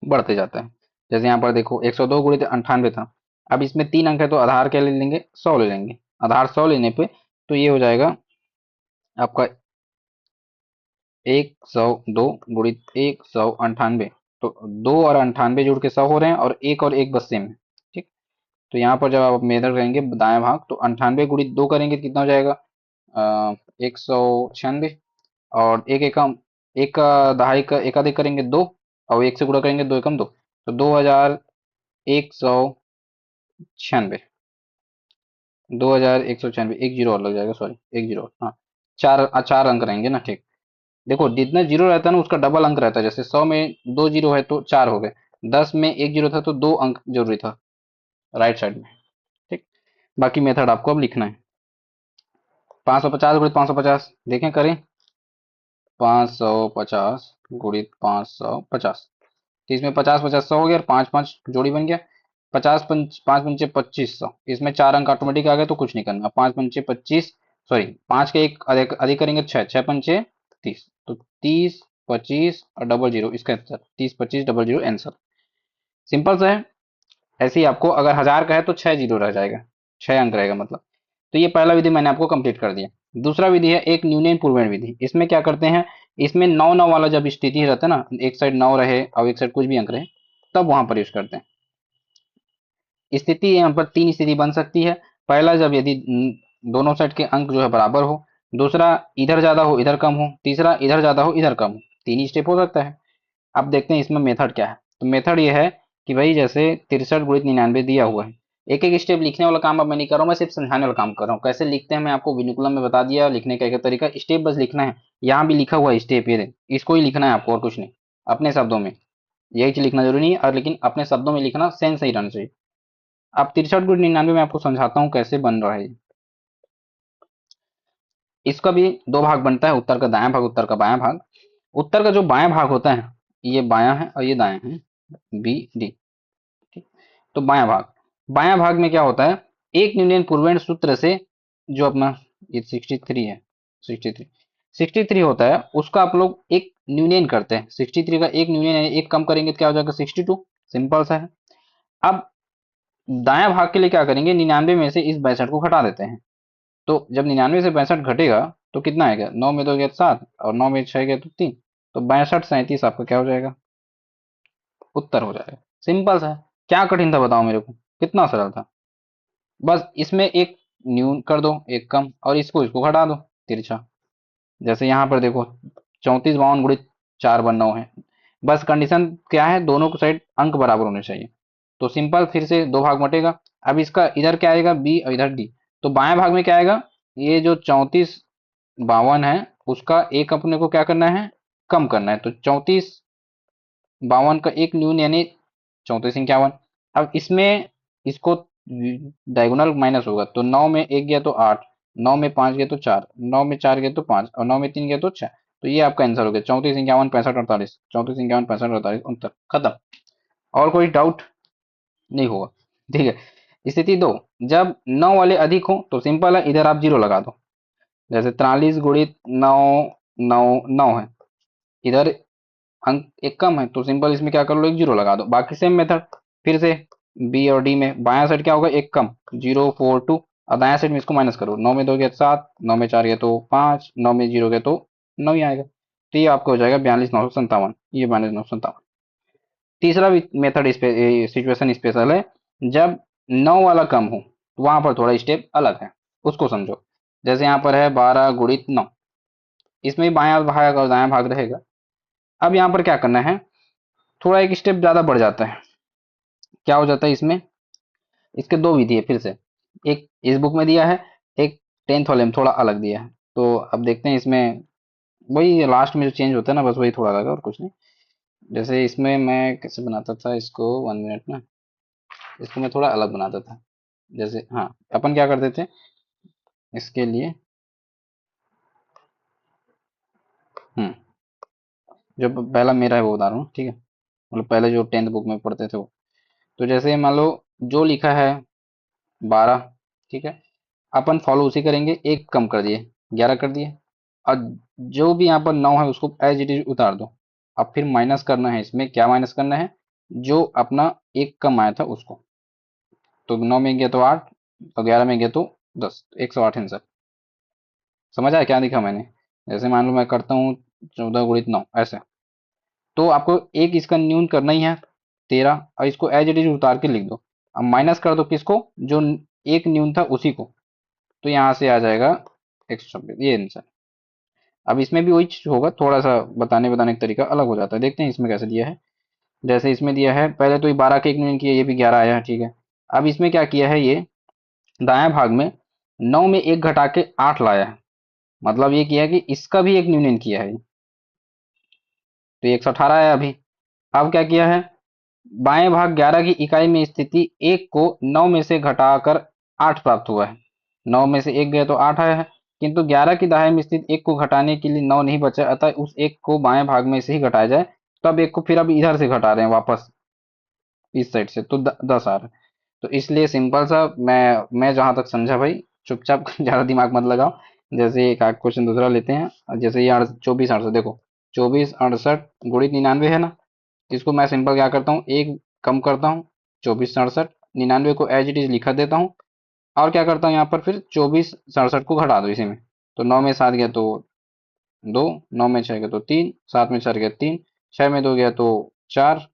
बढ़ते जाता है। जैसे यहाँ पर देखो 102 गुणित 98 था, अब इसमें 3 अंक है तो आधार क्या ले लेंगे, 100 ले लेंगे। आधार 100 लेने पे तो ये हो जाएगा आपका 102 गुणित 198, तो 2 और 98 जुड़ के 100 हो रहे हैं, और एक और एक बस सेम है। ठीक, तो यहाँ पर जब आप मेथड करेंगे दाएं भाग, तो 98 गुणित 2 करेंगे तो कितना हो जाएगा, 196, और एक एकम, एक का दहाई का एकाधिक करेंगे 2, और एक से गुणा करेंगे 2 एकम 2, तो 2196, 2196, एक जीरो और लग जाएगा, सॉरी एक जीरो, हाँ, चार अंक रहेंगे ना। ठीक, देखो जितना जीरो रहता है ना उसका डबल अंक रहता है, जैसे 100 में 2 जीरो है तो 4 हो गए, 10 में एक जीरो था तो 2 अंक जरूरी था राइट साइड में। ठीक, बाकी मेथड आपको अब लिखना है। 550 गुणित 550 देखें करें, 550 गुणित 550, तो इसमें 50 50 100 हो गया, और पाँच पाँच जोड़ी बन गया, 5 5 2500, इसमें 4 अंक ऑटोमेटिक आ गए तो कुछ नहीं करना, 5 5 25, सॉरी 5 के एक अधिक अधिक करेंगे 6, 6 5 30, तो 30 25 और डबल जीरो इसका answer, 30 25 double zero answer. Simple सा है। ऐसे ही आपको अगर 1000 का है तो 6 जीरो रह जाएगा, 6 अंक रहेगा मतलब। तो ये पहला विधि मैंने आपको कंप्लीट कर दिया। दूसरा विधि है एक न्यूनयन पूर्वण विधि। इसमें क्या करते हैं, इसमें 9 9 वाला जब स्थिति रहता है ना, एक साइड 9 रहे और एक साइड कुछ भी अंक रहे, तब वहां पर यूज करते हैं। स्थिति यहाँ पर 3 स्थिति बन सकती है। पहला, जब यदि दोनों साइड के अंक जो है बराबर हो। दूसरा, इधर ज्यादा हो इधर कम हो। तीसरा, इधर ज्यादा हो इधर कम हो। 3 ही स्टेप हो सकता है। अब देखते हैं इसमें मेथड क्या है। तो मेथड ये है कि भाई जैसे 63 गुणित 99 दिया हुआ है, एक एक स्टेप लिखने वाला काम अब मैं नहीं कर रहा हूँ, मैं सिर्फ समझाने वाला काम कर रहा हूँ। कैसे लिखते हैं मैं आपको विनिकुलम में बता दिया, लिखने का एक तरीका, स्टेप बस लिखना है। यहाँ भी लिखा हुआ है स्टेप, ये इसको ही लिखना है आपको और कुछ नहीं, अपने शब्दों में। यही चीज लिखना जरूरी नहीं है, और लेकिन अपने शब्दों में लिखना, सेंस सही रहना चाहिए। अब 63 गुणित 99 में आपको समझाता हूँ कैसे बन रहा है। इसका भी 2 भाग बनता है, उत्तर का दायां भाग, उत्तर का बायां भाग। उत्तर का जो बायां भाग होता है, ये बायां है और ये दायां है, बी डी। ठीक, तो बायां भाग में क्या होता है, एक न्यूनयन पूर्वेण सूत्र से, जो अपना ये 63 है, 63 63 होता है, उसका आप लोग एक न्यूनयन करते हैं। 63 का एक न्यूनयन है, एक कम करेंगे तो क्या हो जाएगा, 62। सिंपल सा है। अब दायां भाग के लिए क्या करेंगे, 99 में से इस 62 को घटा देते हैं। तो जब 99 से 62 घटेगा तो कितना आएगा, 9 में 2 गया 7, और 9 में 6 गया तो 3, तो 62 37 आपका क्या हो जाएगा, उत्तर हो जाएगा। सिंपल सा है। क्या कठिन था बताओ मेरे को, कितना सरल था। बस इसमें एक न्यून कर दो, एक कम, और इसको इसको घटा दो, तिरछा। जैसे यहाँ पर देखो 34 52 गुणित 4 9 है। बस कंडीशन क्या है, दोनों को साइड अंक बराबर होने चाहिए। तो सिंपल, फिर से 2 भाग बटेगा। अब इसका इधर क्या आएगा, बी, और इधर डी। तो बाएं भाग में क्या आएगा, ये जो 34 52 है, उसका एक अपने को क्या करना है, कम करना है। तो 34 52 का एक न्यून यानी 34 51। अब इसमें इसको डायगोनल माइनस होगा, तो 9 में एक गया तो 8, 9 में 5 गया तो 4, 9 में 4 गया तो 5, और 9 में 3 गया तो 6। तो ये आपका आंसर हो गया, 34 51 65 48, 34 51 65 48 69, खत्म। और कोई डाउट नहीं होगा। ठीक है। स्थिति 2, जब 9 वाले अधिक हो तो सिंपल है, इधर आप जीरो लगा दो। जैसे 43 गुणित 9 9 9 है, इधर अंक एक कम है, तो सिंपल इसमें क्या कर लो, एक जीरो लगा दो। बाकी सेम मेथड फिर से, बी और डी में बायां साइड क्या होगा, एक कम, 0 4 2, और दायां साइड में इसको माइनस करो, 9 में 2 गया 7, 9 में 4 गया तो 5, 9 में 0 गया तो 9 ही आएगा। तो ये आपका हो जाएगा 42 957, ये 42 957। तीसरा मेथड सिचुएशन स्पेशल है, जब 9 वाला कम हो तो वहां पर थोड़ा स्टेप अलग है, उसको समझो। जैसे यहाँ पर है 12 गुणित 9, इसमें भी बायां भाग और दायां भाग रहेगा। अब यहाँ पर क्या करना है, थोड़ा एक स्टेप ज्यादा बढ़ जाता है। क्या हो जाता है इसमें, इसके दो विधि है फिर से, एक इस बुक में दिया है, एक 10th वाले में थोड़ा अलग दिया है। तो अब देखते हैं इसमें, वही लास्ट में जो चेंज होता है ना, बस वही थोड़ा अलग है और कुछ नहीं। जैसे इसमें मैं कैसे बनाता था इसको, 1 मिनट ना, इसको मैं थोड़ा अलग बनाता था। जैसे हाँ, अपन क्या करते थे इसके लिए, हम्म जो पहला मेरा है वो बता रहा हूँ, ठीक है। मतलब पहले जो 10th बुक में पढ़ते थे वो। तो जैसे मान लो जो लिखा है 12, ठीक है, अपन फॉलो उसी करेंगे, एक कम कर दिए 11 कर दिए। और जो भी यहाँ पर 9 है उसको एज इट इज उतार दो। अब फिर माइनस करना है, इसमें क्या माइनस करना है, जो अपना एक कम आया था उसको। तो 9 में गया तो 8, और 11 में गया तो 10, 108 आंसर। समझ आया क्या दिखा मैंने। जैसे मान लो मैं करता हूँ 14 गुणित 9 ऐसे। तो आपको एक इसका न्यून करना ही है 13, और इसको एज इट इज उतार के लिख दो। अब माइनस कर दो किसको, जो एक न्यून था उसी को। तो यहाँ से आ जाएगा 126, ये आंसर। अब इसमें भी वही चीज होगा, थोड़ा सा बताने बताने का तरीका अलग हो जाता है। देखते हैं इसमें कैसे दिया है। जैसे इसमें दिया है, पहले तो ये 12 के एक यूनियन किया, ये भी 11 आया है, ठीक है। अब इसमें क्या किया है, ये दाएं भाग में 9 में एक घटा के 8 लाया है। मतलब ये किया है कि इसका भी एक यूनियन किया है, तो ये 118 आया अभी। अब क्या किया है, बाएं भाग 11 की इकाई में स्थिति एक को 9 में से घटाकर 8 प्राप्त हुआ है। 9 में से एक गया तो 8 आया है, किंतु 11 की दाएं में स्थित एक को घटाने के लिए 9 नहीं बचा, अतः उस एक को बाएं भाग में से ही घटाया जाए। तब एक को फिर अब इधर से घटा रहे हैं वापस, इस साइड से, तो 10 आ रहा है। तो इसलिए सिंपल सा, मैं जहां तक समझा भाई, चुपचाप ज्यादा दिमाग मत लगाओ। जैसे एक आध क्वेश्चन दूसरा लेते हैं, जैसे ये 24 68 देखो, 24 68 गुणित 99 है ना। इसको मैं सिंपल क्या करता हूँ, एक कम करता हूँ, 24 67, 99 को एज इट इज लिखा देता हूँ। और क्या करता हूँ यहाँ पर, फिर 24 67 को घटा दो इसी में। तो 9 में 7 गया तो 2, 9 में 6 गया तो 3, 7 में 4 गया 3, 6 में 2 गया तो 4,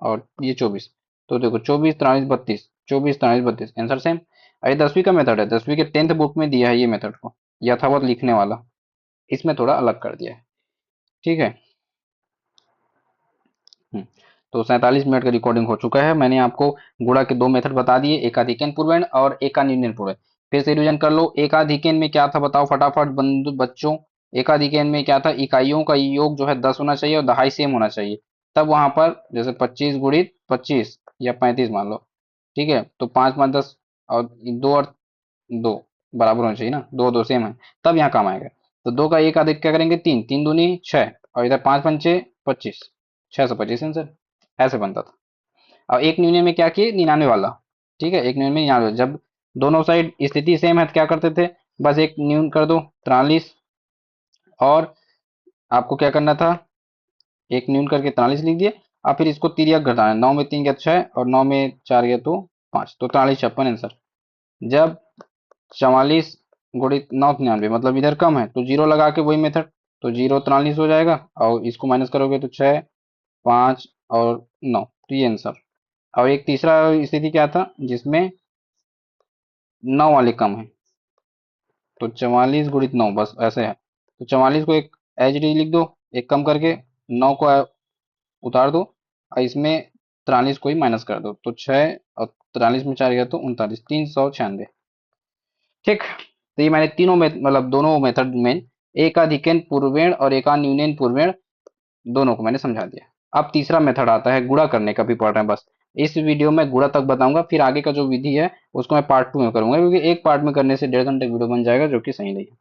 और ये 24। तो देखो 24 43 32, 24 43 32 आंसर सेम। ये 10वीं का मेथड है, 10वीं के 10th बुक में दिया है ये मेथड को, यथावत लिखने वाला। इसमें थोड़ा अलग कर दिया है, ठीक है। हम्म, तो 47 मिनट का रिकॉर्डिंग हो चुका है। मैंने आपको गुणा के दो मेथड बता दिए, एकाधिकन पूर्वण और एकान्यून पूर्वण। फिर से रिवीजन कर लो, एकाधिकन में क्या था बताओ फटाफट बंधु बच्चों। एकाधिकन में क्या था, इकाइयों का योग जो है 10 होना चाहिए और दहाई सेम होना चाहिए। तब वहां पर जैसे 25 गुणित 25 या 35 मान लो, ठीक है। तो 5 5 10, और दो और दो बराबर होना चाहिए ना, दो दो सेम है, तब यहाँ काम आएगा। तो दो का एक अधिक क्या करेंगे, तीन, तीन दूनी 6, और इधर 5 5 6 25, 625 आंसर। ऐसे बनता था। और एक यूनियन में क्या किए, 99 वाला, ठीक है। एक यूनियन में 99, जब दोनों साइड स्थिति सेम है तो क्या करते थे, बस एक न्यून कर दो 43, और आपको क्या करना था, एक न्यून करके 43 लिख दिए। और फिर इसको तिर्यक घटाना, 9 में 3 गया 6, और 9 में 4 गया तो 5, तो 43 56 आंसर। जब 44 गुणित 9 99, मतलब इधर कम है तो जीरो लगा के वही मेथड, तो जीरो 43 हो जाएगा, और इसको माइनस करोगे तो 6 5 और 9, तो ये आंसर। और एक तीसरा स्थिति क्या था, जिसमें 9 वाले कम है, तो 44 गुणित 9 बस ऐसे है। तो 44 को एक एच डी लिख दो, एक कम करके 9 को उतार दो, और इसमें 43 को ही माइनस कर दो, तो 6 और 43 में 4 गया तो 39, 396। ठीक। तो ये मैंने तीनों में मतलब दोनों मेथड में, एकाधिकन पूर्वेण और एकान्यून पूर्वेण, दोनों को मैंने समझा दिया। अब तीसरा मेथड आता है गुणा करने का, भी पढ़ रहे हैं बस। इस वीडियो में गुणा तक बताऊंगा, फिर आगे का जो विधि है उसको मैं पार्ट 2 में करूंगा, क्योंकि एक पार्ट में करने से 1.5 घंटे वीडियो बन जाएगा, जो कि सही नहीं है।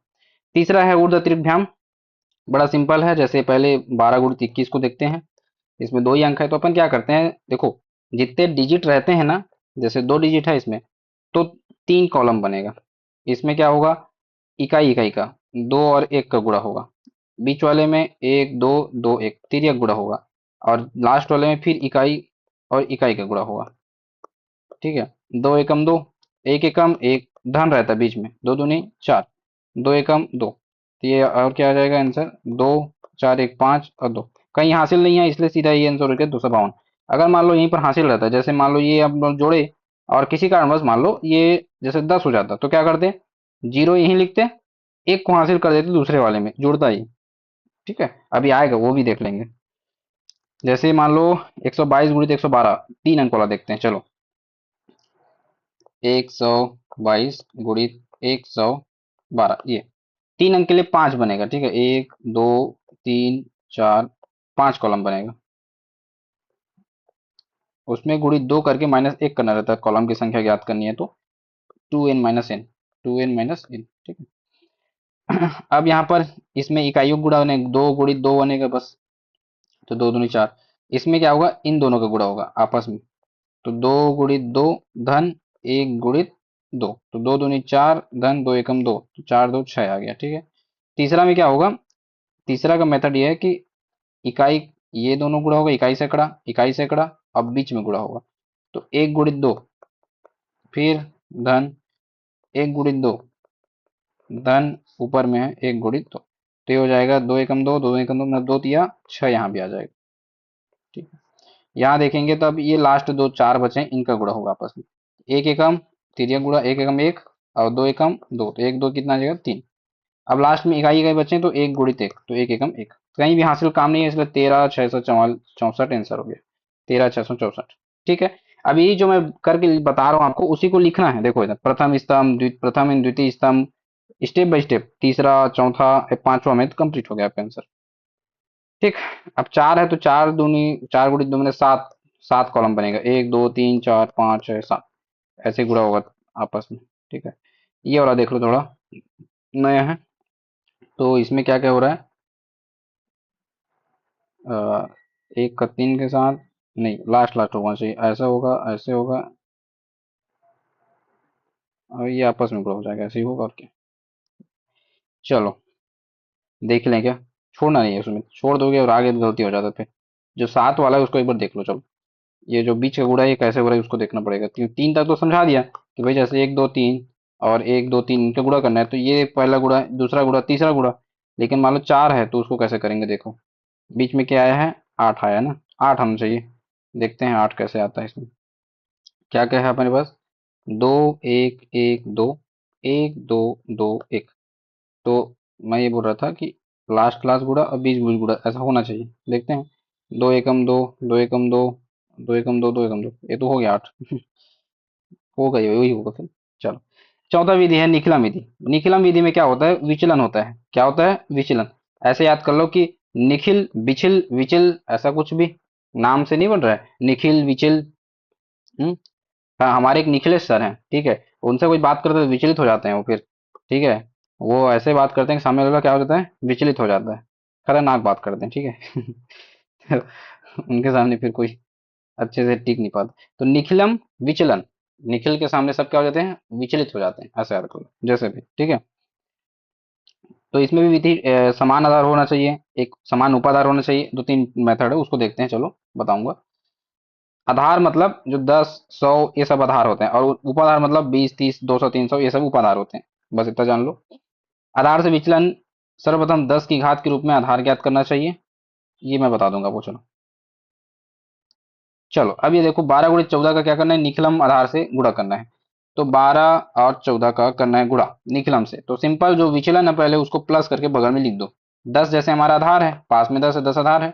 तीसरा है ऊर्ध्व त्रिभ्याम। बड़ा सिंपल है, जैसे पहले 12 गुणित 21 को देखते हैं। इसमें दो ही अंक है, तो अपन क्या करते हैं, देखो जितने डिजिट रहते हैं ना, जैसे दो डिजिट है इसमें, तो तीन कॉलम बनेगा। इसमें क्या होगा, इकाई इकाई का, दो और एक का गुणा होगा। बीच वाले में एक दो, दो एक, तिर्यक गुणा होगा। और लास्ट वाले में फिर इकाई और इकाई का गुणा होगा, ठीक है। दो एकम दो, एक एकम एक, धन रहता है बीच में, दो दूनी 4, दो एकम दो। तो ये और क्या आ जाएगा आंसर, 2 4 1 5 और 2, कहीं हासिल नहीं है, इसलिए सीधा ये आंसर हो गया 252। अगर मान लो यहीं पर हासिल रहता है, जैसे मान लो ये आप लोग जोड़े और किसी कारणवश मान लो ये जैसे 10 हो जाता, तो क्या करते, जीरो यहीं लिखते, एक को हासिल कर देते दूसरे वाले में जुड़ता ही। ठीक है, अभी आएगा वो भी देख लेंगे। जैसे मान लो 122 गुणित 112, 3 अंक वाला देखते हैं चलो। 122 गुणित 112, ये 3 अंक के लिए 5 बनेगा। ठीक है, 1 2 3 4, 5 कॉलम बनेगा। उसमें गुणित 2 करके -1 करना रहता है, कॉलम की संख्या ज्ञात करनी है तो 2n-n, 2n-n। ठीक है। अब यहाँ पर इसमें इकाइयों गुणा बने, 2 गुणित 2 बनेगा बस, तो 2 दूनी 4। इसमें क्या होगा, इन दोनों का गुणा होगा आपस में, तो 2 गुणित 2 धन 1 गुणित 2, तो 2 दूनी 4 धन 2 एकम 2, तो 4 2 6 आ गया। ठीक है। तीसरा में क्या होगा, तीसरा का मेथड ये है कि इकाई, ये दोनों गुणा होगा, इकाई सैकड़ा, अब बीच में गुणा होगा, तो 1 गुणित 2 फिर धन 1 गुणित 2 धन ऊपर में है 1 गुणित 2, तो ये हो जाएगा 2 एकम 2, 2 एकम 2 मतलब 2 तिया 6, यहाँ भी आ जाएगा। ठीक है। यहाँ देखेंगे तो अब ये लास्ट दो चार बचे हैं, इनका गुणा होगा आपस में, 1 एकम, तिर्यक गुणा 1 एकम 1 और 2 एकम 2, तो 1 2 कितना आ जाएगा 3। अब लास्ट में इकाई इकाई बचे तो 1 गुणित 1, तो 1 एकम 1, कहीं भी हासिल काम नहीं है, इसलिए 13 6 4 64 आंसर हो गया, 13 6 64। ठीक है। अब ये जो मैं करके बता रहा हूँ आपको, उसी को लिखना है। देखो इधर प्रथम स्तंभ, प्रथम एवं द्वितीय स्तंभ, स्टेप बाय स्टेप, तीसरा चौथा पांचवा में तो कंप्लीट हो गया आपका आंसर। ठीक। अब 4 है तो 4 गुणित 2 मैंने 7, 7 कॉलम बनेगा, 1 2 3 4 5 6 7, ऐसे गुणा होगा आपस में। ठीक है। ये वाला देख लो, थोड़ा नया है, तो इसमें क्या क्या हो रहा है, एक का 3 के साथ नहीं, लास्ट लास्ट होना चाहिए, ऐसा होगा ऐसे होगा, और ये आपस में गुणा हो जाएगा, ऐसे ही होगा और क्या। चलो देख लें क्या, छोड़ना नहीं है उसमें, छोड़ दोगे और आगे गलती हो जाता है फिर। जो 7 वाला है उसको एक बार देख लो चलो, ये जो बीच का गुणा है ये कैसे हो रहा है उसको देखना पड़ेगा, क्योंकि 3 तक तो समझा दिया कि भाई जैसे 1 2 3 और 1 2 3 इनका गुणा करना है, तो ये पहला गुणा, दूसरा गुणा, तीसरा गुणा। लेकिन मान लो 4 है तो उसको कैसे करेंगे, देखो बीच में क्या आया है, 8 आया ना, 8 आना चाहिए। देखते हैं 8 कैसे आता है इसमें। क्या क्या है अपने पास, 2 1 1 2, 1 2 2 1, तो मैं ये बोल रहा था कि लास्ट क्लास गुणा और बीच बीच गुणा ऐसा होना चाहिए। देखते हैं, 2 एकम 2, 2 एकम 2, 2 एकम 2, 2 एकम 2, ये तो हो गया 8। होगा, ये वही होगा फिर। चलो, चौथा विधि है निखिलम विधि। निखिलम विधि में क्या होता है, विचलन होता है। क्या होता है, विचलन। ऐसे याद कर लो कि निखिल बिछिल विचिल, ऐसा कुछ भी नाम से नहीं बन रहा है, निखिल विचिल। हम्म। हाँ, हमारे एक निखिलेश सर हैं, ठीक है, उनसे कोई बात करते तो विचलित हो जाते हैं वो फिर। ठीक है, वो ऐसे बात करते हैं कि सामने वाला क्या हो जाता है, विचलित हो जाता है, खतरनाक बात करते हैं। ठीक है। उनके सामने फिर कोई अच्छे से टिक नहीं पाता। तो निखिलम विचलन, निखिल के सामने सब क्या हो जाते हैं, विचलित हो जाते हैं, ऐसे याद करो जैसे भी। ठीक है। तो इसमें भी विधि समान आधार होना चाहिए, एक समान उपाधार होना चाहिए, दो तीन मेथड है उसको देखते हैं, चलो बताऊंगा। आधार मतलब जो 10 100 ये सब आधार होते हैं, और उपाधार मतलब 20 30 200 300 ये सब उपाधार होते हैं, बस इतना जान लो। आधार से विचलन, सर्वप्रथम 10 की घात के रूप में आधार ज्ञात करना चाहिए, ये मैं बता दूंगा वो। चलो चलो, अब ये देखो 12 गुणित 14 का क्या करना है, निखिलम आधार से गुणा करना है। तो 12 और 14 का करना है गुणा निखिलम से, तो सिंपल जो विचलन है पहले उसको प्लस करके बगल में लिख दो। 10 जैसे हमारा आधार है, पास में 10 है, 10 आधार है,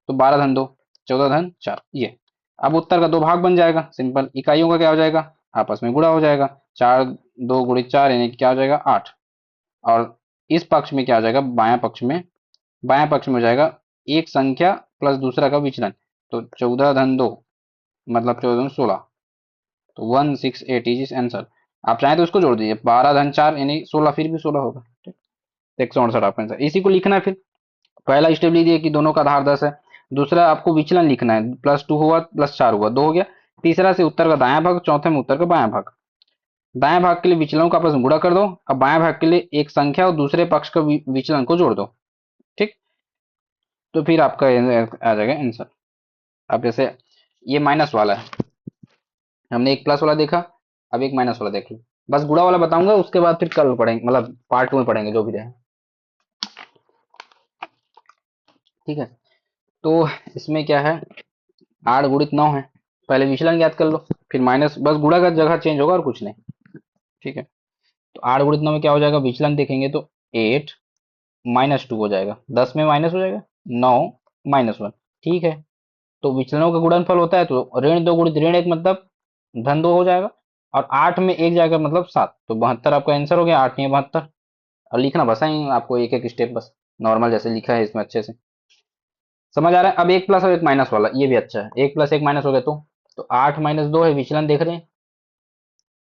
तो 12 धन 2, 14 धन 4, ये। अब उत्तर का दो भाग बन जाएगा, सिंपल इकाइयों का क्या हो जाएगा, आपस में गुणा हो जाएगा। 4 2 गुणित 4 यानी कि क्या हो जाएगा 8, और इस पक्ष में क्या आ जाएगा, बायां पक्ष में, बायां पक्ष में हो जाएगा एक संख्या प्लस दूसरा का विचलन, तो 14 धन 2 मतलब 14 दूनी 16, तो 168 इज इस आंसर। आप चाहें तो उसको जोड़ दीजिए, 12 धन 4 यानी 16, फिर भी 16 होगा। ठीक, 168 आपका आंसर। इसी को लिखना है फिर। पहला स्टेप लीजिए कि दोनों का आधार 10 है, दूसरा आपको विचलन लिखना है, +2 हुआ +4 हुआ, 2 हो गया। तीसरा से उत्तर का दायां भाग, चौथे में उत्तर का बायां भाग। दाएं भाग के लिए विचलनों का आपस में गुणा कर दो, अब बाएं भाग के लिए एक संख्या और दूसरे पक्ष का विचलन को जोड़ दो। ठीक, तो फिर आपका आ जाएगा आंसर। अब जैसे ये माइनस वाला है, हमने एक प्लस वाला देखा, अब एक माइनस वाला देख लो। बस गुणा वाला बताऊंगा, उसके बाद फिर कल पढ़ेंगे, मतलब पार्ट 2 में पढ़ेंगे जो भी रहे। ठीक है। तो इसमें क्या है, 8 गुणित 9 है। पहले विचलन ज्ञात कर लो, फिर माइनस, बस गुणा का जगह चेंज होगा और कुछ नहीं। ठीक है, तो 8 गुणित 9 में क्या हो जाएगा, विचलन देखेंगे तो 8 -2 हो जाएगा, 10 में माइनस हो जाएगा, 9 -1। ठीक है, तो विचलनों का गुणनफल होता है तो ऋण 2 गुणित ऋण 1 मतलब धन 2 हो जाएगा, और 8 में 1 जाएगा मतलब 7, तो 72 आपका आंसर हो गया, 8 नहीं 72। और लिखना बस है आपको एक एक स्टेप, बस नॉर्मल जैसे लिखा है इसमें अच्छे से समझ आ रहा है। अब एक प्लस और एक माइनस वाला ये भी अच्छा है, एक प्लस एक माइनस हो गया तो 8 -2 है, विचलन देख रहे हैं,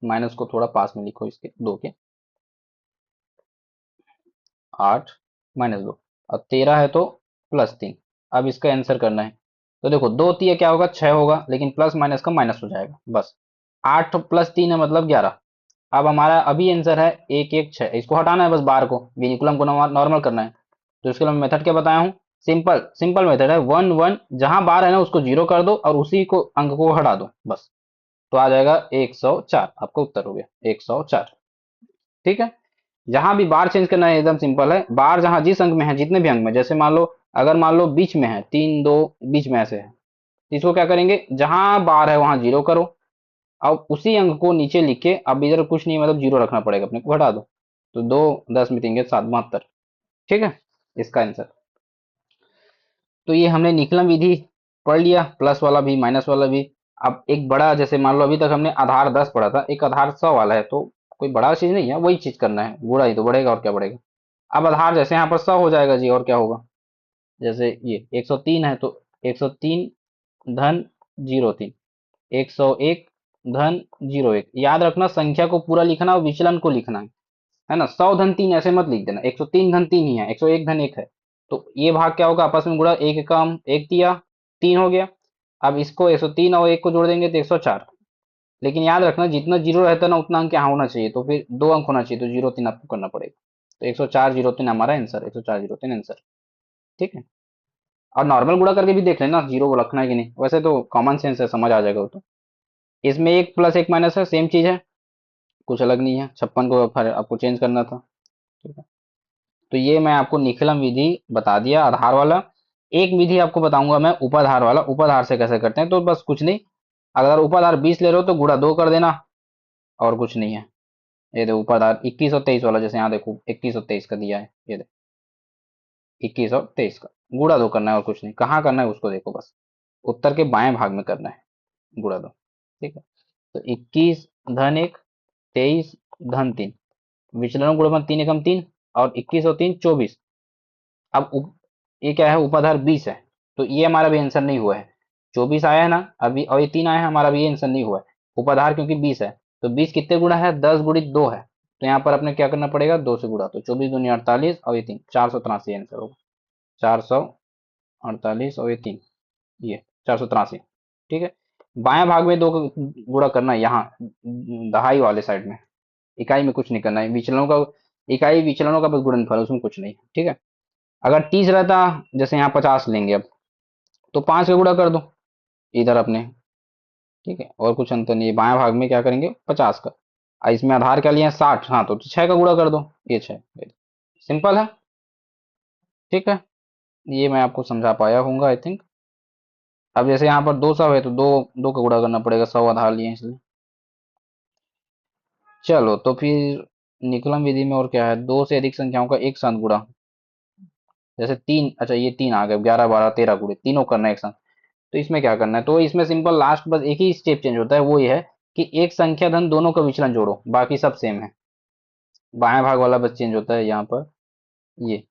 माइनस को थोड़ा पास में लिखो इसके 2 के, 8 -2 और 13 है तो +3। अब इसका आंसर करना है, तो देखो 2 तिया क्या होगा 6 होगा, लेकिन प्लस माइनस का माइनस हो जाएगा बस। 8 + 3 है मतलब 11। अब हमारा अभी आंसर है 116, इसको हटाना है बस बार को, विनिकुलम को नॉर्मल करना है। तो इसके लिए मैं मेथड क्या बताया हूँ, सिंपल सिंपल मेथड है, 1 1 जहां बार है ना उसको 0 कर दो और उसी को अंक को हटा दो बस, तो आ जाएगा 104, आपका उत्तर हो गया 104। ठीक है, जहां भी बार चेंज करना है एकदम सिंपल है, बार जहां जिस अंक में है, जितने भी अंक में, जैसे मान लो अगर मान लो बीच में है 3 2, बीच में ऐसे है, तो इसको क्या करेंगे, जहां बार है वहां 0 करो, अब उसी अंक को नीचे लिख के, अब इधर कुछ नहीं मतलब 0 रखना पड़ेगा अपने को, हटा दो, तो 2 10 में 3 के 7 72। ठीक है, इसका आंसर। तो ये हमने निकलन विधि पढ़ लिया, प्लस वाला भी माइनस वाला भी। अब एक बड़ा, जैसे मान लो अभी तक हमने आधार 10 पढ़ा था, एक आधार 100 वाला है, तो कोई बड़ा चीज नहीं है, वही चीज करना है, गुणा ही तो बढ़ेगा और क्या बढ़ेगा। अब आधार जैसे यहाँ पर 100 हो जाएगा जी, और क्या होगा, जैसे ये 103 है तो 103 धन 03, 101 धन 01। याद रखना संख्या को पूरा लिखना और विचलन को लिखना है ना, 100 धन 3 ऐसे मत लिख देना, 103 धन 3 ही है, 101 धन 1 है, तो ये भाग क्या होगा आपस में गुणा, एक कम एक दिया 3 हो गया। अब इसको 103 और 1 को जोड़ देंगे तो 104, लेकिन याद रखना जितना जीरो रहता है ना उतना अंक यहाँ होना चाहिए, तो फिर 2 अंक होना चाहिए, तो 03 आपको करना पड़ेगा, तो 104 03 हमारा आंसर, 104 03 आंसर। ठीक है, और नॉर्मल गुणा करके भी देख लेना जीरो रखना है कि नहीं, वैसे तो कॉमन सेंस है, समझ आ जाएगा वो तो। इसमें एक प्लस एक माइनस है, सेम चीज है, कुछ अलग नहीं है, 56 को आपको चेंज करना था। ठीक है, तो ये मैं आपको निखिलम विधि बता दिया आधार वाला। एक विधि आपको बताऊंगा मैं उपाधार वाला, उपाधार से कैसे करते हैं, तो बस कुछ नहीं, अगर उपाधार 20 ले रहे हो तो गुणा 2 कर देना, और कुछ नहीं है। ये देखो उपाधार 21 और 23 वाला, जैसे यहाँ देखो 21 और 23 का दिया है, ये देखो 21 और 23 का गुणा 2 करना है और कुछ नहीं, कहाँ करना है उसको देखो बस, उत्तर के बाएं भाग में करना है, गुणा 2। ठीक है, तो 21 धन 1 23 धन 3, विचलन गुणन 3 एकम 3, और 21 और 3 24। अब ये क्या है, उपाधार 20 है, तो ये हमारा भी आंसर नहीं हुआ है, 24 आया है ना अभी, और ये 3 आया है, हमारा भी आंसर नहीं हुआ है। उपाधार क्योंकि 20 है, तो 20 कितने गुणा है, 10 गुणित 2 है, तो यहाँ पर अपने क्या करना पड़ेगा, 2 से गुणा, तो 24 दूनी 48 और ये 3 483 आंसर होगा, 448 और ये 3, ये 483। ठीक है, बाएं भाग में 2 का गुणा करना है, यहाँ दहाई वाले साइड में, इकाई में कुछ नहीं करना है, विचलनों का इकाई विचलनों का बस गुणनफल, उसमें कुछ नहीं। ठीक है, अगर 30 रहता, जैसे यहाँ 50 लेंगे अब, तो 5 का गुणा कर दो इधर अपने। ठीक है, और कुछ अंतर नहीं है, बाएं भाग में क्या करेंगे 50 का, और इसमें आधार क्या लिया 60, हाँ तो 6 का गुणा कर दो, ये 6, सिंपल है। ठीक है, ये मैं आपको समझा पाया हूँ आई थिंक। अब जैसे यहाँ पर 200 है तो दो दो का गुणा करना पड़ेगा, 100 आधार लिए इसलिए। चलो तो फिर निकलम विधि में और क्या है, 2 से अधिक संख्याओं का एक साथ गुणा, जैसे 3, अच्छा ये 3 आ गए, 11 12 13 गुणे तीनों करना है एक साथ, तो इसमें क्या करना है, तो इसमें सिंपल लास्ट बस एक ही स्टेप चेंज होता है, वो ये है कि एक संख्या धन दोनों का विचलन जोड़ो, बाकी सब सेम है, बाएं भाग वाला बस चेंज होता है यहाँ पर। ये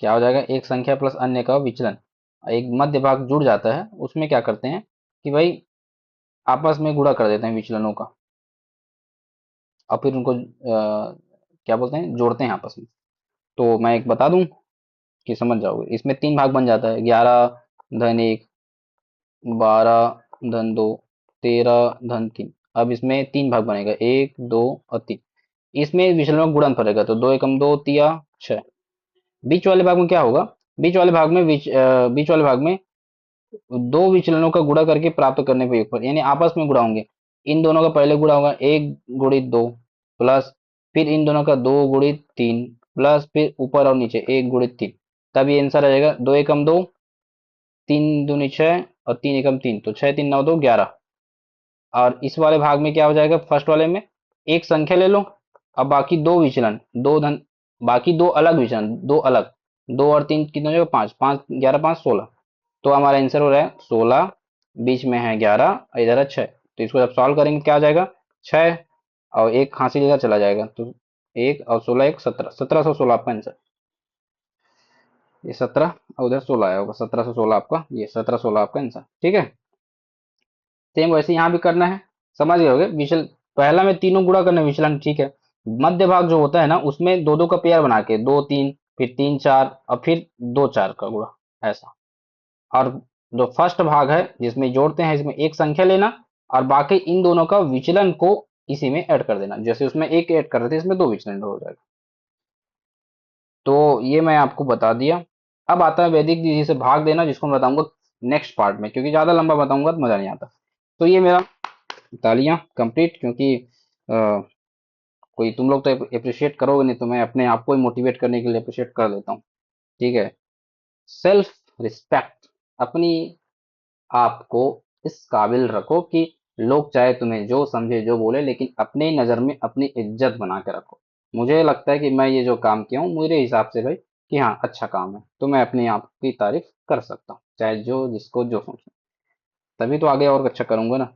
क्या हो जाएगा, एक संख्या प्लस अन्य का विचलन, एक मध्य भाग जुड़ जाता है, उसमें क्या करते हैं कि भाई आपस में गुणा कर देते हैं विचलनों का, और फिर उनको क्या बोलते हैं, जोड़ते हैं आपस में। तो मैं एक बता दूं कि समझ जाओगे, इसमें 3 भाग बन जाता है, 11 धन 1, 12 धन 2, 13 धन 3। अब इसमें 3 भाग बनेगा, 1 2 और 3, इसमें विचलनों का गुणन पड़ेगा, तो 2 एकम 2 तिया 6। बीच वाले भाग में क्या होगा, बीच वाले भाग में दो विचलनों का गुणा करके प्राप्त करने पर योगफल, यानी आपस में गुणा होंगे, इन दोनों का पहले गुणा होगा 1 गुणित 2 प्लस, फिर इन दोनों का 2 गुणित 3 प्लस, फिर ऊपर और नीचे 1 गुणित 3, तब ये आंसर आ जाएगा 2 एकम 2 3 दूनी 6 और 3 एकम 3, तो 6 3 9 2 11। और इस वाले भाग में क्या हो जाएगा, फर्स्ट वाले में एक संख्या ले लो, अब बाकी दो विचलन, दो धन, बाकी दो अलग विचलन, दो अलग, 2 और 3 कितना हो जाएगा, 5, 5 11 5 16। तो हमारा आंसर हो रहा है 16, बीच में है 11, इधर है 6। तो इसको जब सॉल्व करेंगे क्या आ जाएगा, 6 और एक हासिल इधर चला जाएगा, तो एक और 16 एक 17, 1716 आपका आंसर। ये 17 और उधर 16 आया होगा, 1716 आपका, ये 1716 आपका आंसर, ठीक है। सेम वैसे यहाँ भी करना है, समझ गए होगे। विचल पहला में तीनों गुणा करना है विचलन, ठीक है। मध्य भाग जो होता है ना, उसमें दो दो का पेयर बना के, 2 3, फिर 3 4 और फिर 2 4 का गुणा, ऐसा। और जो फर्स्ट भाग है जिसमें जोड़ते हैं, इसमें एक संख्या लेना और बाकी इन दोनों का विचलन को इसी में ऐड कर देना, जैसे उसमें एक ऐड कर रहे थे इसमें दो विचलन हो जाएगा। तो ये मैं आपको बता दिया। अब आता है वैदिक विधि से भाग देना, जिसको मैं बताऊंगा नेक्स्ट पार्ट में, क्योंकि ज्यादा लंबा बताऊंगा तो मजा नहीं आता। तो ये मेरा तालियां कंप्लीट, क्योंकि कोई तुम लोग तो अप्रिशिएट करोगे नहीं, तो मैं अपने आप को ही मोटिवेट करने के लिए अप्रिशिएट कर देता हूँ, ठीक है। सेल्फ रिस्पेक्ट, अपनी आप को इस काबिल रखो कि लोग चाहे तुम्हें जो समझे जो बोले, लेकिन अपनी नज़र में अपनी इज्जत बना के रखो। मुझे लगता है कि मैं ये जो काम किया हूँ मेरे हिसाब से भाई, कि हाँ अच्छा काम है, तो मैं अपने आप की तारीफ कर सकता हूँ, चाहे जो जिसको जो सोचे, तभी तो आगे और अच्छा करूंगा ना।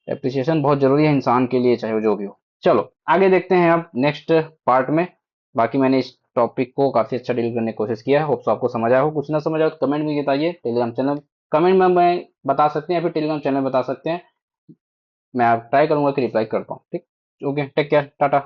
एप्रिसिएशन बहुत जरूरी है इंसान के लिए, चाहे वो जो भी हो। चलो आगे देखते हैं अब नेक्स्ट पार्ट में। बाकी मैंने इस टॉपिक को काफी अच्छा डील करने की कोशिश किया है, होप्स आपको समझ आया हो। कुछ ना समझ आया तो कमेंट में बताइए, टेलीग्राम चैनल कमेंट में मैं बता सकते हैं या फिर टेलीग्राम चैनल बता सकते हैं, मैं ट्राई करूंगा कि रिप्लाई कर पाऊँ, ठीक। Okay, take care, Tata.